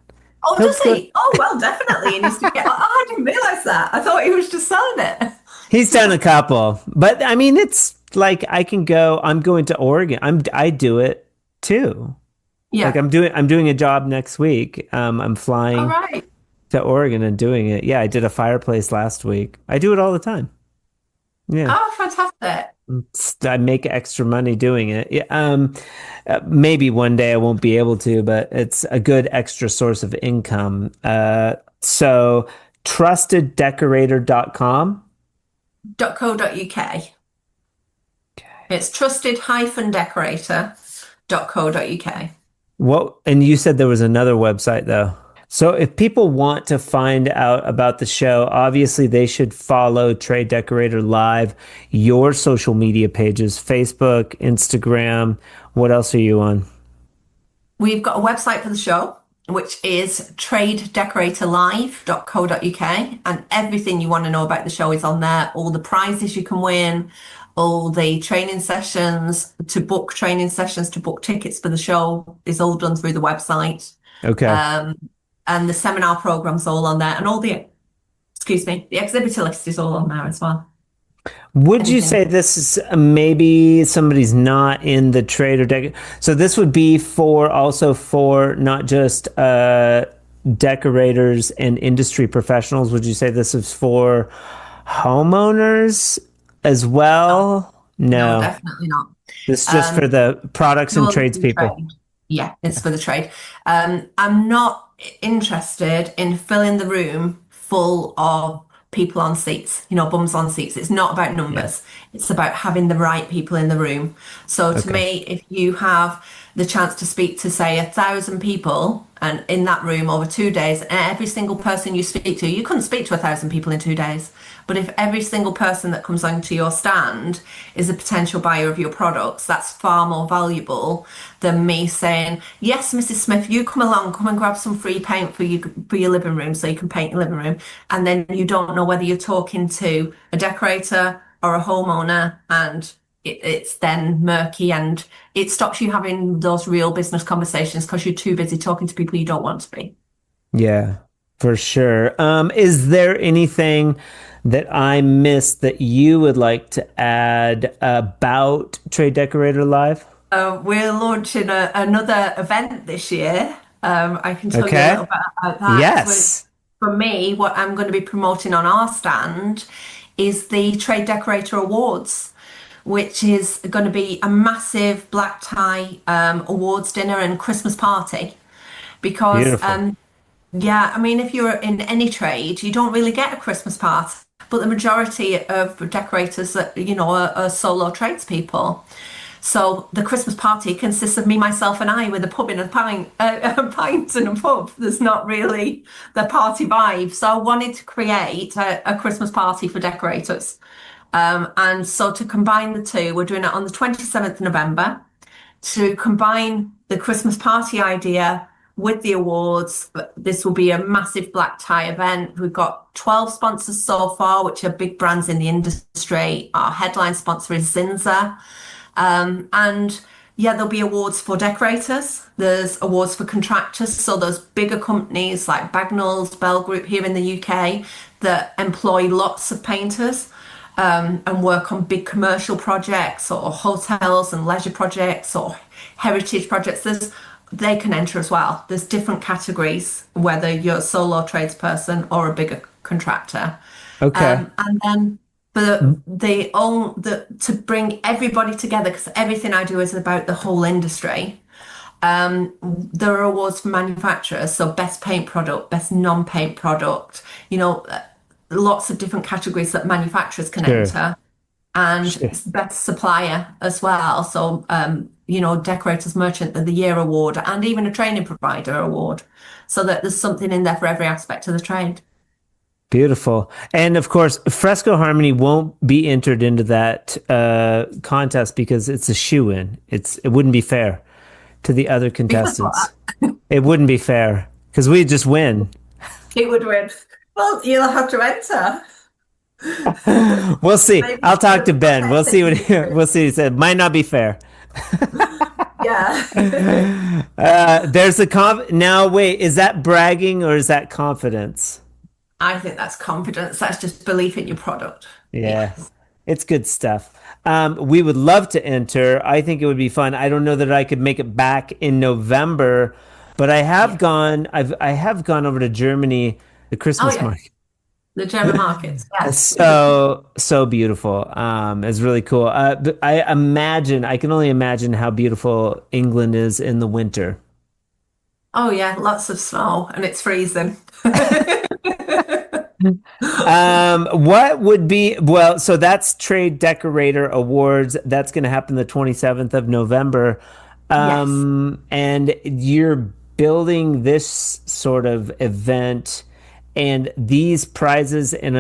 Oh, He'll does go. he? Oh, well, definitely. He needs to get. Oh, I didn't realize that. I thought he was just selling it. He's done a couple, but I mean, it's like I can go. I'm going to Oregon. I do it too. Like Yeah. I'm doing a job next week. I'm All flying right. to Oregon and doing it. Yeah, I did a fireplace last week. I do it all the time. Yeah. Oh, fantastic. I make extra money doing it. Yeah, maybe one day I won't be able to, but it's a good extra source of income. So trusteddecorator.com. .co.uk. It's trusted-decorator.co.uk. What? And you said there was another website though. So if people want to find out about the show, obviously they should follow Trade Decorator Live, your social media pages, Facebook, Instagram. What else are you on? We've got a website for the show, which is tradedecoratorlive.co.uk, and everything you want to know about the show is on there. All the prizes you can win, all the training sessions, to book training sessions, to book tickets for the show is all done through the website. Okay. And the seminar program's all on there, and all the, excuse me, the exhibitor list is all on there as well. Would you Anything. say this is maybe somebody's not in the trade or so this would be for also for not just decorators and industry professionals? Would you say this is for homeowners as No, well? no, No, definitely not. this is just for the products and Purely for the tradespeople. trade. Yeah, it's for the trade. I'm not interested in filling the room full of people on seats, bums on seats. It's not about Yeah. numbers. It's about having the right people in the room. So to Okay. me, if you have the chance to speak to, say, 1,000 people and in that room over 2 days, and every single person you speak to, you couldn't speak to 1,000 people in 2 days. But if every single person that comes onto your stand is a potential buyer of your products, that's far more valuable than me saying, yes, Mrs. Smith, you come along, come and grab some free paint for your living room so you can paint your living room. And then you don't know whether you're talking to a decorator or a homeowner, and it's then murky, and it stops you having those real business conversations because you're too busy talking to people you don't want to be. Yeah, for sure. Is there anything that I missed that you would like to add about Trade Decorator Live? We're launching another event this year. I can tell you a Okay. little bit about that. Yes. For me, what I'm going to be promoting on our stand is the Trade Decorator Awards, which is going to be a massive black tie awards dinner and Christmas party. Because Beautiful. yeah, I mean, if you're in any trade, you don't really get a Christmas party. But the majority of decorators, are solo tradespeople. So the Christmas party consists of me, myself, and I with a pub in a pint, a pint and a pub. There's not really the party vibe. So I wanted to create a Christmas party for decorators. And so to combine the two, we're doing it on the 27th of November to combine the Christmas party idea with the awards. This will be a massive black tie event. We've got 12 sponsors so far, which are big brands in the industry. Our headline sponsor is Zinza. And yeah, there'll be awards for decorators. There's awards for contractors. So those bigger companies like Bagnalls, Bell Group here in the UK that employ lots of painters and work on big commercial projects or hotels and leisure projects or heritage projects. They can enter as well. There's different categories, whether you're a solo tradesperson or a bigger contractor. Okay. And then to bring everybody together, because everything I do is about the whole industry. There are awards for manufacturers, so best paint product, best non-paint product, lots of different categories that manufacturers can Sure. enter, and Sure. best supplier as well. So, Decorators Merchant of the Year award, and even a training provider award, so that there's something in there for every aspect of the trade. Beautiful. And of course, Fresco Harmony won't be entered into that contest because it's a shoe-in. It wouldn't be fair to the other Because contestants. It wouldn't be fair because we just win. it would win. Well, you'll have to enter. We'll see. Maybe I'll talk to the Ben. We'll see what we'll see. He said might not be fair. Yeah. There's now. Wait, is that bragging or is that confidence? I think that's confidence. That's just belief in your product. Yeah, Yes. it's good stuff. We would love to enter. I think it would be fun. I don't know that I could make it back in November, but I have Yeah. gone. I have gone over to Germany, the Oh, Christmas yeah. market. The German markets. Yes. So beautiful. It's really cool. But I can only imagine how beautiful England is in the winter. Oh, yeah. Lots of snow and it's freezing. What would be, well, so that's Trade Decorator Awards. That's going to happen the 27th of November. Yes. And you're building this sort of event and these prizes and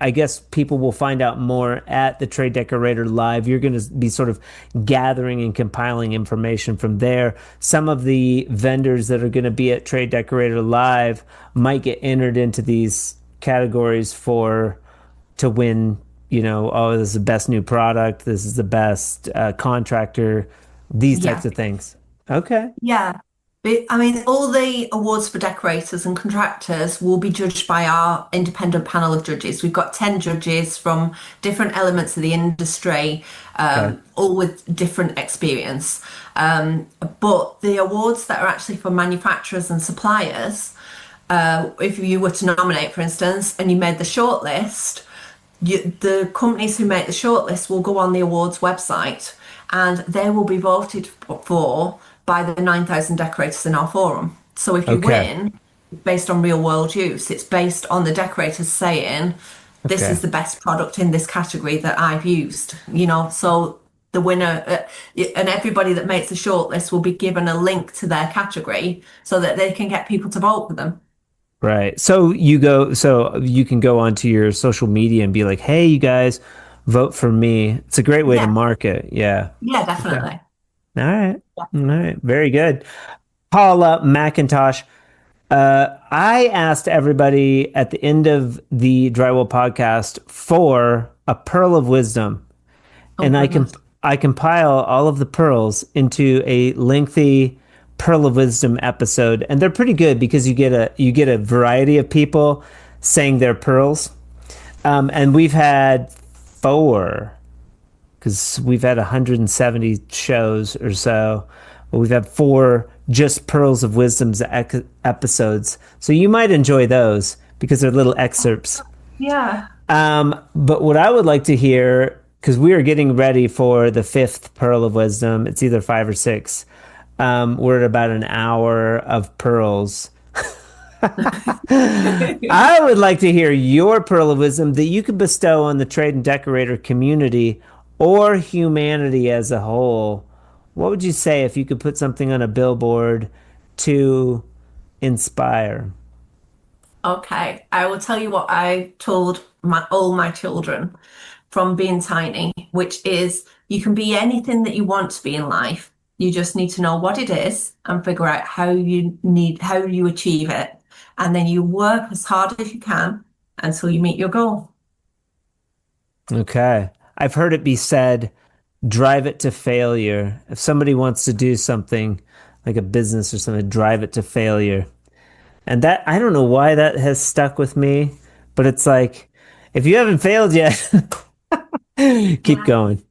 I guess people will find out more at the Trade Decorator Live. You're going to be sort of gathering and compiling information from there. Some of the vendors that are going to be at Trade Decorator Live might get entered into these categories to win, oh, this is the best new product, this is the best contractor, these types Yeah. of things. Okay. Yeah. I mean, all the awards for decorators and contractors will be judged by our independent panel of judges. We've got 10 judges from different elements of the industry, Okay. all with different experience. But the awards that are actually for manufacturers and suppliers, if you were to nominate, for instance, and you made the shortlist, the companies who make the shortlist will go on the awards website and they will be voted for by the 9,000 decorators in our forum. So if you Okay. win, based on real world use, it's based on the decorators saying, this Okay. is the best product in this category that I've used, so the winner and everybody that makes the shortlist will be given a link to their category so that they can get people to vote for them. Right. So you can go onto your social media and be like, hey, you guys, vote for me. It's a great way to Yeah, market. Yeah. yeah, Okay. definitely. All right. All right. Very good. Paula McIntosh. I asked everybody at the end of the Drywall podcast for a pearl of wisdom, Oh and goodness. I compile all of the pearls into a lengthy pearl of wisdom episode, and they're pretty good because you get a variety of people saying their pearls, and we've had four because we've had 170 shows or so. But we've had 4 just Pearls of Wisdom's episodes. So you might enjoy those because they're little excerpts. Yeah. But what I would like to hear, because we are getting ready for the 5th Pearl of Wisdom, it's either 5 or 6. We're at about an hour of pearls. I would like to hear your Pearl of Wisdom that you could bestow on the Trade and Decorator community or humanity as a whole. What would you say if you could put something on a billboard to inspire? Okay, I will tell you what I told all my children from being tiny, which is you can be anything that you want to be in life. You just need to know what it is and figure out how you achieve it. And then you work as hard as you can until you meet your goal. Okay. I've heard it be said, drive it to failure. If somebody wants to do something like a business or something, drive it to failure. And that, I don't know why that has stuck with me, but it's like, if you haven't failed yet, keep going.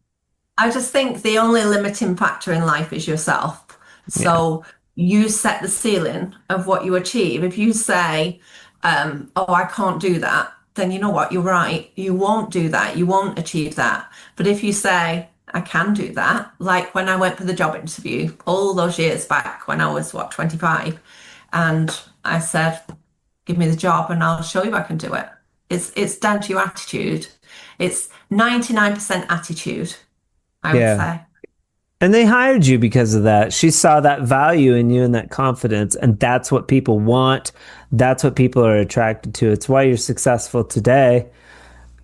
I just think the only limiting factor in life is yourself. So you set the ceiling of what you achieve. If you say, oh, I can't do that, then you know what, you're right. You won't do that. You won't achieve that. But if you say, I can do that, like when I went for the job interview all those years back when I was, 25, and I said, give me the job and I'll show you I can do it. It's down to your attitude. It's 99% attitude, I would say. And they hired you because of that. She saw that value in you and that confidence, and that's what people want. That's what people are attracted to. It's why you're successful today.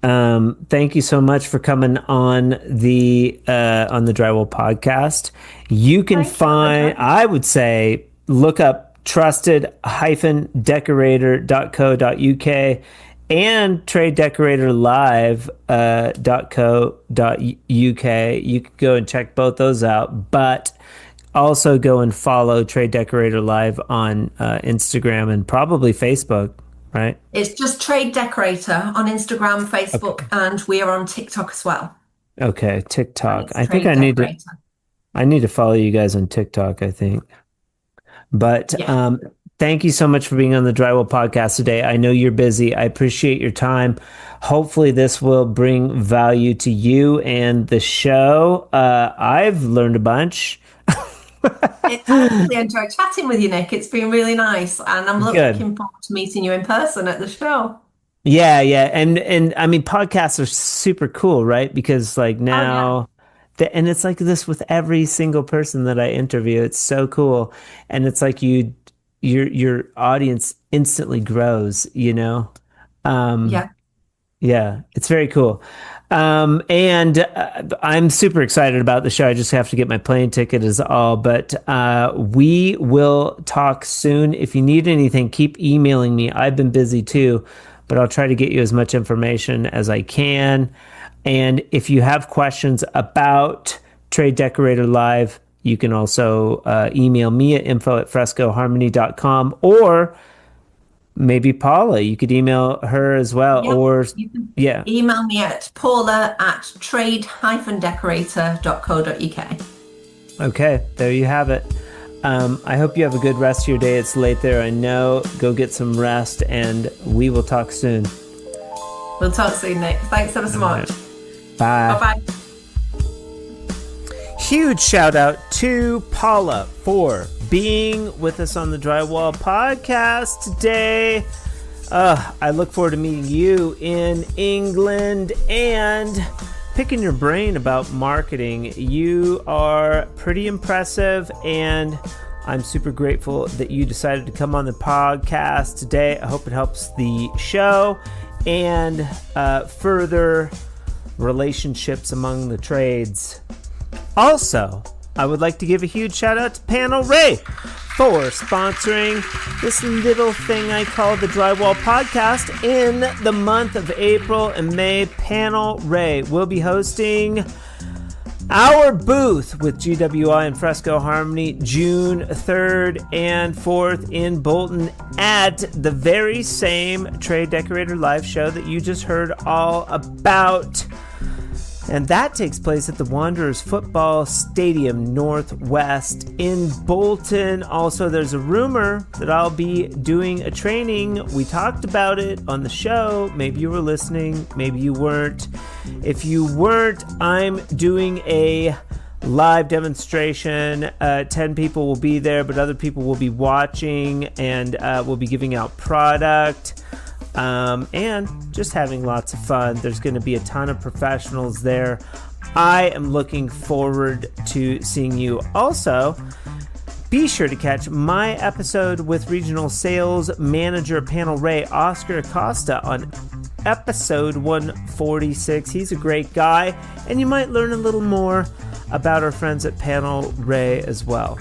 Thank you so much for coming on the Drywall podcast. You can find, I would say, look up trusted-decorator.co.uk and tradedecoratorlive.co.uk. You can go and check both those out, but also go and follow Trade Decorator Live on Instagram and probably Facebook, right? It's just Trade Decorator on Instagram, Facebook, and we are on TikTok as well. Okay, TikTok. I think I need to follow you guys on TikTok, I think. But thank you so much for being on the Drywall podcast today. I know you're busy. I appreciate your time. Hopefully this will bring value to you and the show. I've learned a bunch. I really enjoyed chatting with you, Nick. It's been really nice. And I'm looking forward to meeting you in person at the show. Yeah. And I mean, podcasts are super cool, right? Because like now... and it's like this with every single person that I interview. It's so cool. And it's like your audience instantly grows, you know? Yeah, it's very cool. And I'm super excited about the show. I just have to get my plane ticket is all, but we will talk soon. If you need anything, keep emailing me. I've been busy too, but I'll try to get you as much information as I can. And if you have questions about Trade Decorator Live, you can also email me at info@frescoharmony.com, or maybe Paula, you could email her as well. Or email me at paula@trade-decorator.co.uk. Okay, there you have it. I hope you have a good rest of your day. It's late there, I know. Go get some rest, and we will talk soon. We'll talk soon, Nick. Thanks ever so much. Bye. Bye-bye. Huge shout out to Paula for being with us on the Drywall podcast today. I look forward to meeting you in England and picking your brain about marketing. You are pretty impressive, and I'm super grateful that you decided to come on the podcast today. I hope it helps the show and further relationships among the trades. Also, I would like to give a huge shout out to Panel Rey for sponsoring this little thing I call the Drywall Podcast in the month of April and May. Panel Rey will be hosting our booth with GWI and Fresco Harmony June 3rd and 4th in Bolton at the very same Trade Decorator live show that you just heard all about. And that takes place at the Wanderers Football Stadium Northwest in Bolton. Also, there's a rumor that I'll be doing a training. We talked about it on the show. Maybe you were listening, maybe you weren't. If you weren't, I'm doing a live demonstration. 10 people will be there, but other people will be watching, and we'll be giving out product. And just having lots of fun. There's going to be a ton of professionals there. I am looking forward to seeing you. Also, be sure to catch my episode with Regional Sales Manager Panel Rey, Oscar Acosta, on episode 146. He's a great guy, and you might learn a little more about our friends at Panel Rey as well.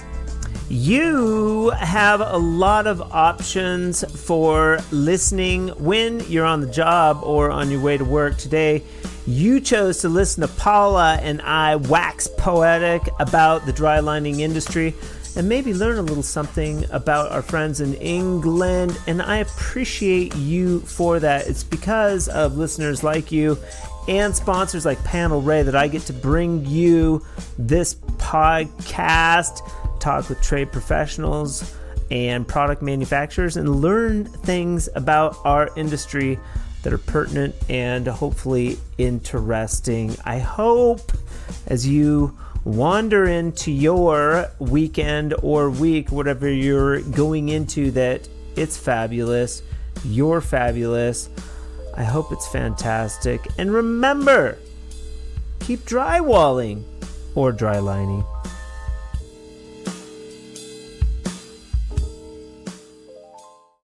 You have a lot of options for listening when you're on the job or on your way to work. Today, you chose to listen to Paula and I wax poetic about the dry lining industry and maybe learn a little something about our friends in England. And I appreciate you for that. It's because of listeners like you and sponsors like Panel Rey that I get to bring you this podcast, talk with trade professionals and product manufacturers, and learn things about our industry that are pertinent and hopefully interesting. I hope as you wander into your weekend or week, whatever you're going into, that it's fabulous. You're fabulous. I hope it's fantastic. And remember, keep drywalling or dry lining.